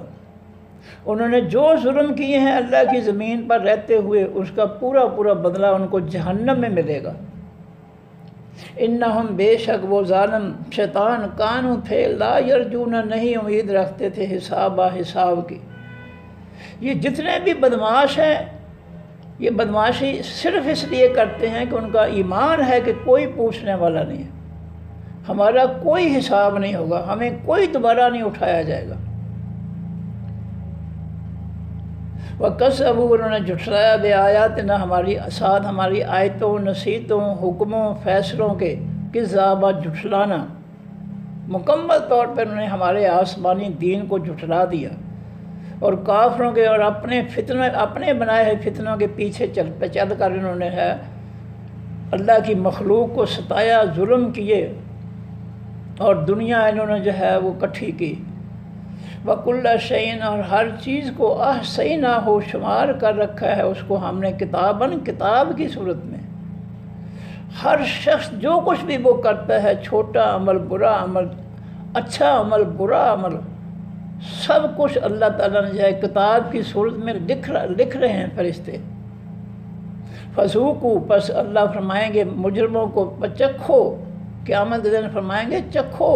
انہوں نے جو ظلم کیے ہیں اللہ کی زمین پر رہتے ہوئے اس کا پورا پورا بدلہ ان کو جہنم میں ملے گا۔ انہم بے شک وہ ظالم شیطان کانوا تھے لا یرجون نہیں امید رکھتے تھے حساب کی۔ یہ جتنے بھی بدماش ہیں یہ بدماشی صرف اس لیے کرتے ہیں کہ ان کا ایمان ہے کہ کوئی پوچھنے والا نہیں ہے، ہمارا کوئی حساب نہیں ہوگا، ہمیں کوئی دوبارہ نہیں اٹھایا جائے گا۔ وَكَذَّبُوا انہوں نے جھٹلایا بِآیاتِنَا ہماری ساتھ ہماری آیتوں، نصیحتوں، حکموں، فیصلوں کے کذابا جھٹلانا، مکمل طور پر انہوں نے ہمارے آسمانی دین کو جھٹلا دیا، اور کافروں کے اور اپنے بنائے ہوئے فتنوں کے پیچھے چل کر انہوں نے ہے اللہ کی مخلوق کو ستایا، ظلم کیے، اور دنیا انہوں نے جو ہے وہ کٹھی کی۔ وَكُلَّ شَيْءٍ اور ہر چیز کو أَحْصَيْنَاهُ شمار کر رکھا ہے اس کو ہم نے کتاب کی صورت میں۔ ہر شخص جو کچھ بھی وہ کرتا ہے، چھوٹا عمل، برا عمل، اچھا عمل، برا عمل، سب کچھ اللہ تعالیٰ نے جو ہے کتاب کی صورت میں لکھ رہے ہیں فرشتے۔ فَذُوقُوا پس اللہ فرمائیں گے مجرموں کو چکھو، قیامت کے دن فرمائیں گے چکھو،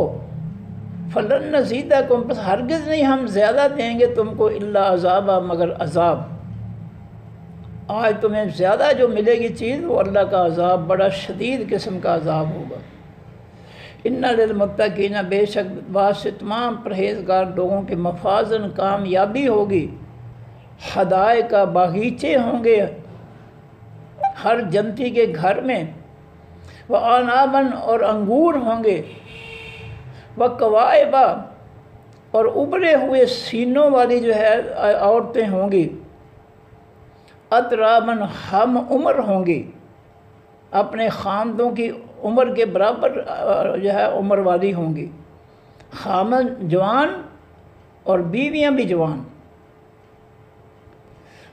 فَلَن نَزِيدَكُمْ پس ہرگز نہیں ہم زیادہ دیں گے تم کو الا عذابا مگر عذاب۔ آج تمہیں زیادہ جو ملے گی چیز وہ اللہ کا عذاب، بڑا شدید قسم کا عذاب ہوگا۔ اِنَّ لِلْمُتَّقِينَ بے شک واسطے تمام پرہیزگار لوگوں کے مفازن کامیابی ہوگی، حدائق کا باغیچے ہوں گے ہر جنتی کے گھر میں، وَأَعْنَابًا اور انگور ہوں گے، وَكَوَاعِبَ اور ابھرے ہوئے سینوں والی جو ہے عورتیں ہوں گی، اَتْرَابًا ہم عمر ہوں گی، اپنے خامدوں کی عمر کے برابر جو ہے عمر والی ہوں گی، خامد جوان اور بیویاں بھی جوان،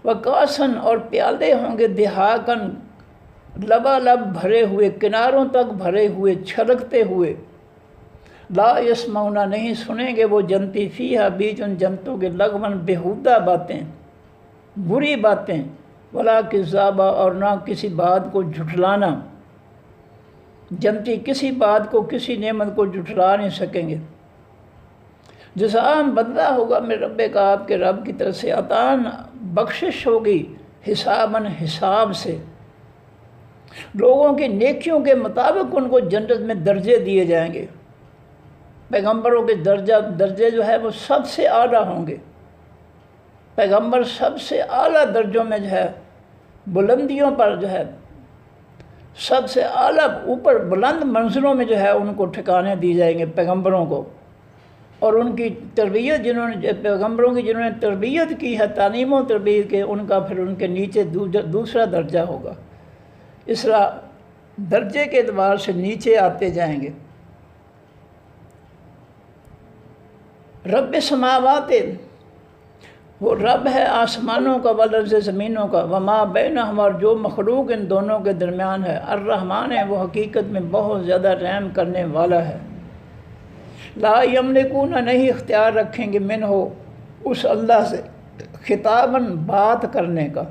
وَكَأْسًا اور پیالے ہوں گے دہاقاً لبالب بھرے ہوئے، کناروں تک بھرے ہوئے، چھلکتے ہوئے، لا یسمعون نہیں سنیں گے وہ جنتی فیہا بیچ ان جنتوں کے لغون بیہودہ باتیں، بری باتیں، ولا کذابا اور نہ کسی بات کو جھٹلانا، جنتی کسی بات کو کسی نعمت کو جھٹلا نہیں سکیں گے۔ جزام بدلہ ہوگا میرے رب کا آپ کے رب کی طرف سے، عطان بخشش ہوگی، حساباً حساب سے، لوگوں کی نیکیوں کے مطابق ان کو جنت میں درجے دیے جائیں گے۔ پیغمبروں کے درجے جو ہے وہ سب سے اعلیٰ ہوں گے، پیغمبر سب سے اعلیٰ درجوں میں جو ہے بلندیوں پر جو ہے سب سے اعلیٰ اوپر بلند منزلوں میں جو ہے ان کو ٹھکانے دی جائیں گے پیغمبروں کو، اور ان کی تربیت پیغمبروں کی جنہوں نے تربیت کی ہے، تعلیم و تربیت کے، ان کا پھر ان کے نیچے دوسرا درجہ ہوگا، اس طرح درجے کے اعتبار سے نیچے آتے جائیں گے۔ رب سماوات وہ رب ہے آسمانوں کا، والارض زمینوں کا، وما بینہما اور جو مخلوق ان دونوں کے درمیان ہے، الرحمن ہے وہ حقیقت میں بہت زیادہ رحم کرنے والا ہے۔ لا یملکون نہیں اختیار رکھیں گے منہ اس اللہ سے خطاباً بات کرنے کا،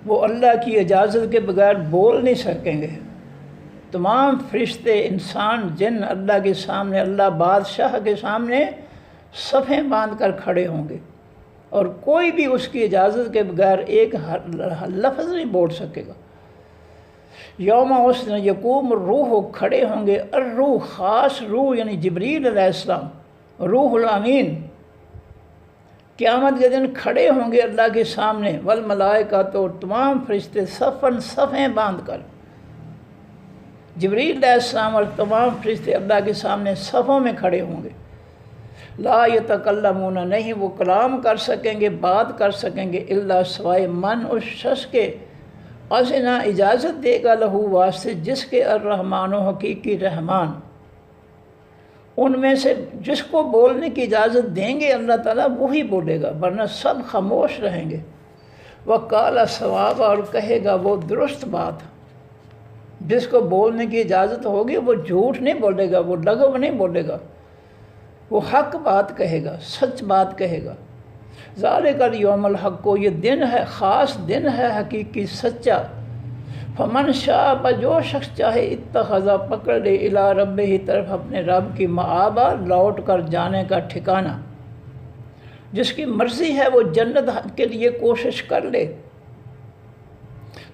وہ اللہ کی اجازت کے بغیر بول نہیں سکیں گے۔ تمام فرشتے، انسان، جن اللہ کے سامنے، اللہ بادشاہ کے سامنے صفیں باندھ کر کھڑے ہوں گے، اور کوئی بھی اس کی اجازت کے بغیر ایک لفظ نہیں بول سکے گا۔ یوم اس دن یقوم الروح کھڑے ہوں گے، الروح خاص روح یعنی جبریل علیہ السلام، روح الامین قیامت کے دن کھڑے ہوں گے اللہ کے سامنے، والملائکہ تو تمام فرشتے صفاً صفیں باندھ کر، جبریل علیہ السلام اور تمام فرشتے اللہ کے سامنے صفوں میں کھڑے ہوں گے۔ لا یتکلمون نہیں وہ کلام کر سکیں گے، بات کر سکیں گے، الا سوائے من اس شخص کے اذن اجازت دے گا لہو واسطے جس کے الرحمن و حقیقی رحمان، ان میں سے جس کو بولنے کی اجازت دیں گے اللہ تعالیٰ وہی بولے گا، ورنہ سب خاموش رہیں گے۔ وَقَالَ صَوَابًا، اور کہے گا وہ درست بات۔ جس کو بولنے کی اجازت ہوگی وہ جھوٹ نہیں بولے گا، وہ لغو نہیں بولے گا، وہ حق بات کہے گا، سچ بات کہے گا۔ ذالک الیوم الحق، کو یہ دن ہے، خاص دن ہے حقیقی سچا۔ فمن شاء، جو شخص چاہے، اتخذ، پکڑ لے، الی ربہ، طرف اپنے رب کی، مآبا، لوٹ کر جانے کا ٹھکانہ۔ جس کی مرضی ہے وہ جنت کے لیے کوشش کر لے۔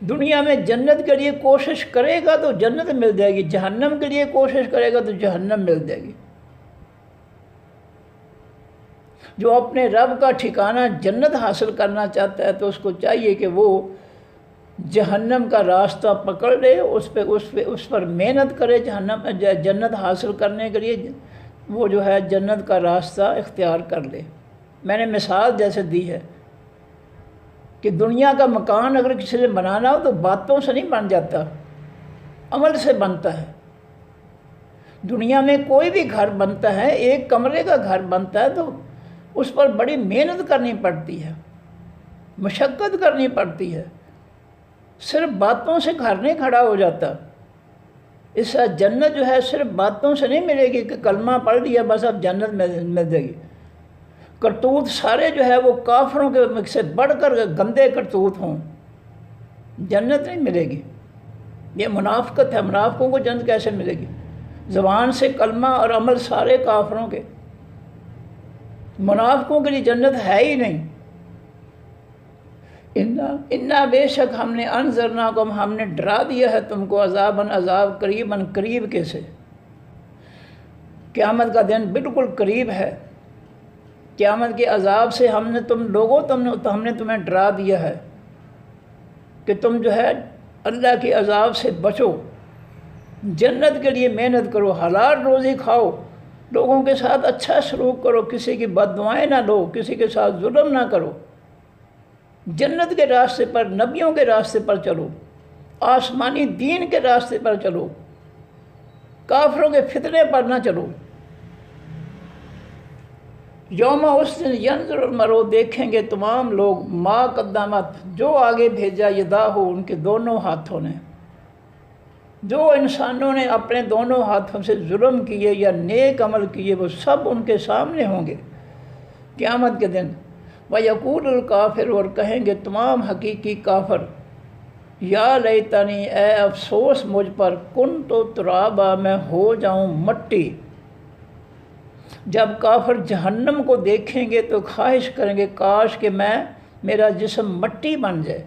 دنیا میں جنت کے لیے کوشش کرے گا تو جنت مل جائے گی، جہنم کے لیے کوشش کرے گا تو جہنم مل جائے گی۔ جو اپنے رب کا ٹھکانہ جنت حاصل کرنا چاہتا ہے تو اس کو چاہیے کہ وہ جہنم کا راستہ پکڑ لے، اس پر محنت کرے، جنت حاصل کرنے کے لیے وہ جو ہے جنت کا راستہ اختیار کر لے۔ میں نے مثال جیسے دی ہے کہ دنیا کا مکان اگر کسی نے بنانا ہو تو باتوں سے نہیں بن جاتا، عمل سے بنتا ہے۔ دنیا میں کوئی بھی گھر بنتا ہے، ایک کمرے کا گھر بنتا ہے تو اس پر بڑی محنت کرنی پڑتی ہے، مشقت کرنی پڑتی ہے، صرف باتوں سے گھر نہیں کھڑا ہو جاتا۔ اس سے جنت جو ہے صرف باتوں سے نہیں ملے گی کہ کلمہ پڑھ لیا بس اب جنت مل جائے گی۔ کرتوت سارے جو ہے وہ کافروں کے سے بڑھ کر گندے کرتوت ہوں، جنت نہیں ملے گی۔ یہ منافقت ہے، منافقوں کو جنت کیسے ملے گی؟ زبان سے کلمہ اور عمل سارے کافروں کے، منافقوں کے لیے جنت ہے ہی نہیں۔ انا بے شک ہم نے انذرناکم، ہم نے ڈرا دیا ہے تم کو، عذاباً عذاب، قریباً قریب کے سے۔ قیامت کا دن بالکل قریب ہے، قیامت کے عذاب سے ہم نے تمہیں ڈرا دیا ہے کہ تم جو ہے اللہ کے عذاب سے بچو، جنت کے لیے محنت کرو، حلال روزی کھاؤ، لوگوں کے ساتھ اچھا سلوک کرو، کسی کی بد دعائیں نہ لو، کسی کے ساتھ ظلم نہ کرو، جنت کے راستے پر، نبیوں کے راستے پر چلو، آسمانی دین کے راستے پر چلو، کافروں کے فتنے پر نہ چلو۔ یوم اس دن ینظر المرء، دیکھیں گے تمام لوگ، ما قدمت، جو آگے بھیجا، یداہ، ان کے دونوں ہاتھوں نے، جو انسانوں نے اپنے دونوں ہاتھوں سے ظلم کیے یا نیک عمل کیے وہ سب ان کے سامنے ہوں گے قیامت کے دن۔ وَيَقُولُ الْكَافِرُ، اور کہیں گے تمام حقیقی کافر، یا لیتنی، اے افسوس مجھ پر، کنت ترابا، میں ہو جاؤں مٹی۔ جب کافر جہنم کو دیکھیں گے تو خواہش کریں گے کاش کہ میرا جسم مٹی بن جائے،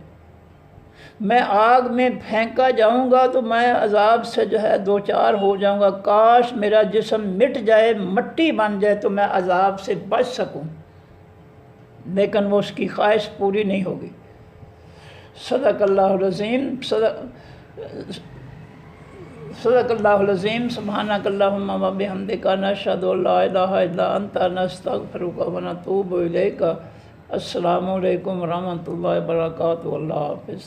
میں آگ میں پھینکا جاؤں گا تو میں عذاب سے جو ہے دوچار ہو جاؤں گا، کاش میرا جسم مٹ جائے، مٹی بن جائے تو میں عذاب سے بچ سکوں، لیکن وہ اس کی خواہش پوری نہیں ہوگی۔ صدق اللہ العظیم، صدق اللہ العظیم۔ سبحانک اللہم و بحمدک، نشہد ان لا الہ الا انت، نستغفرک و نتوب الیک۔ السلام علیکم ورحمۃ اللہ وبرکاتہ۔ اللہ حافظ۔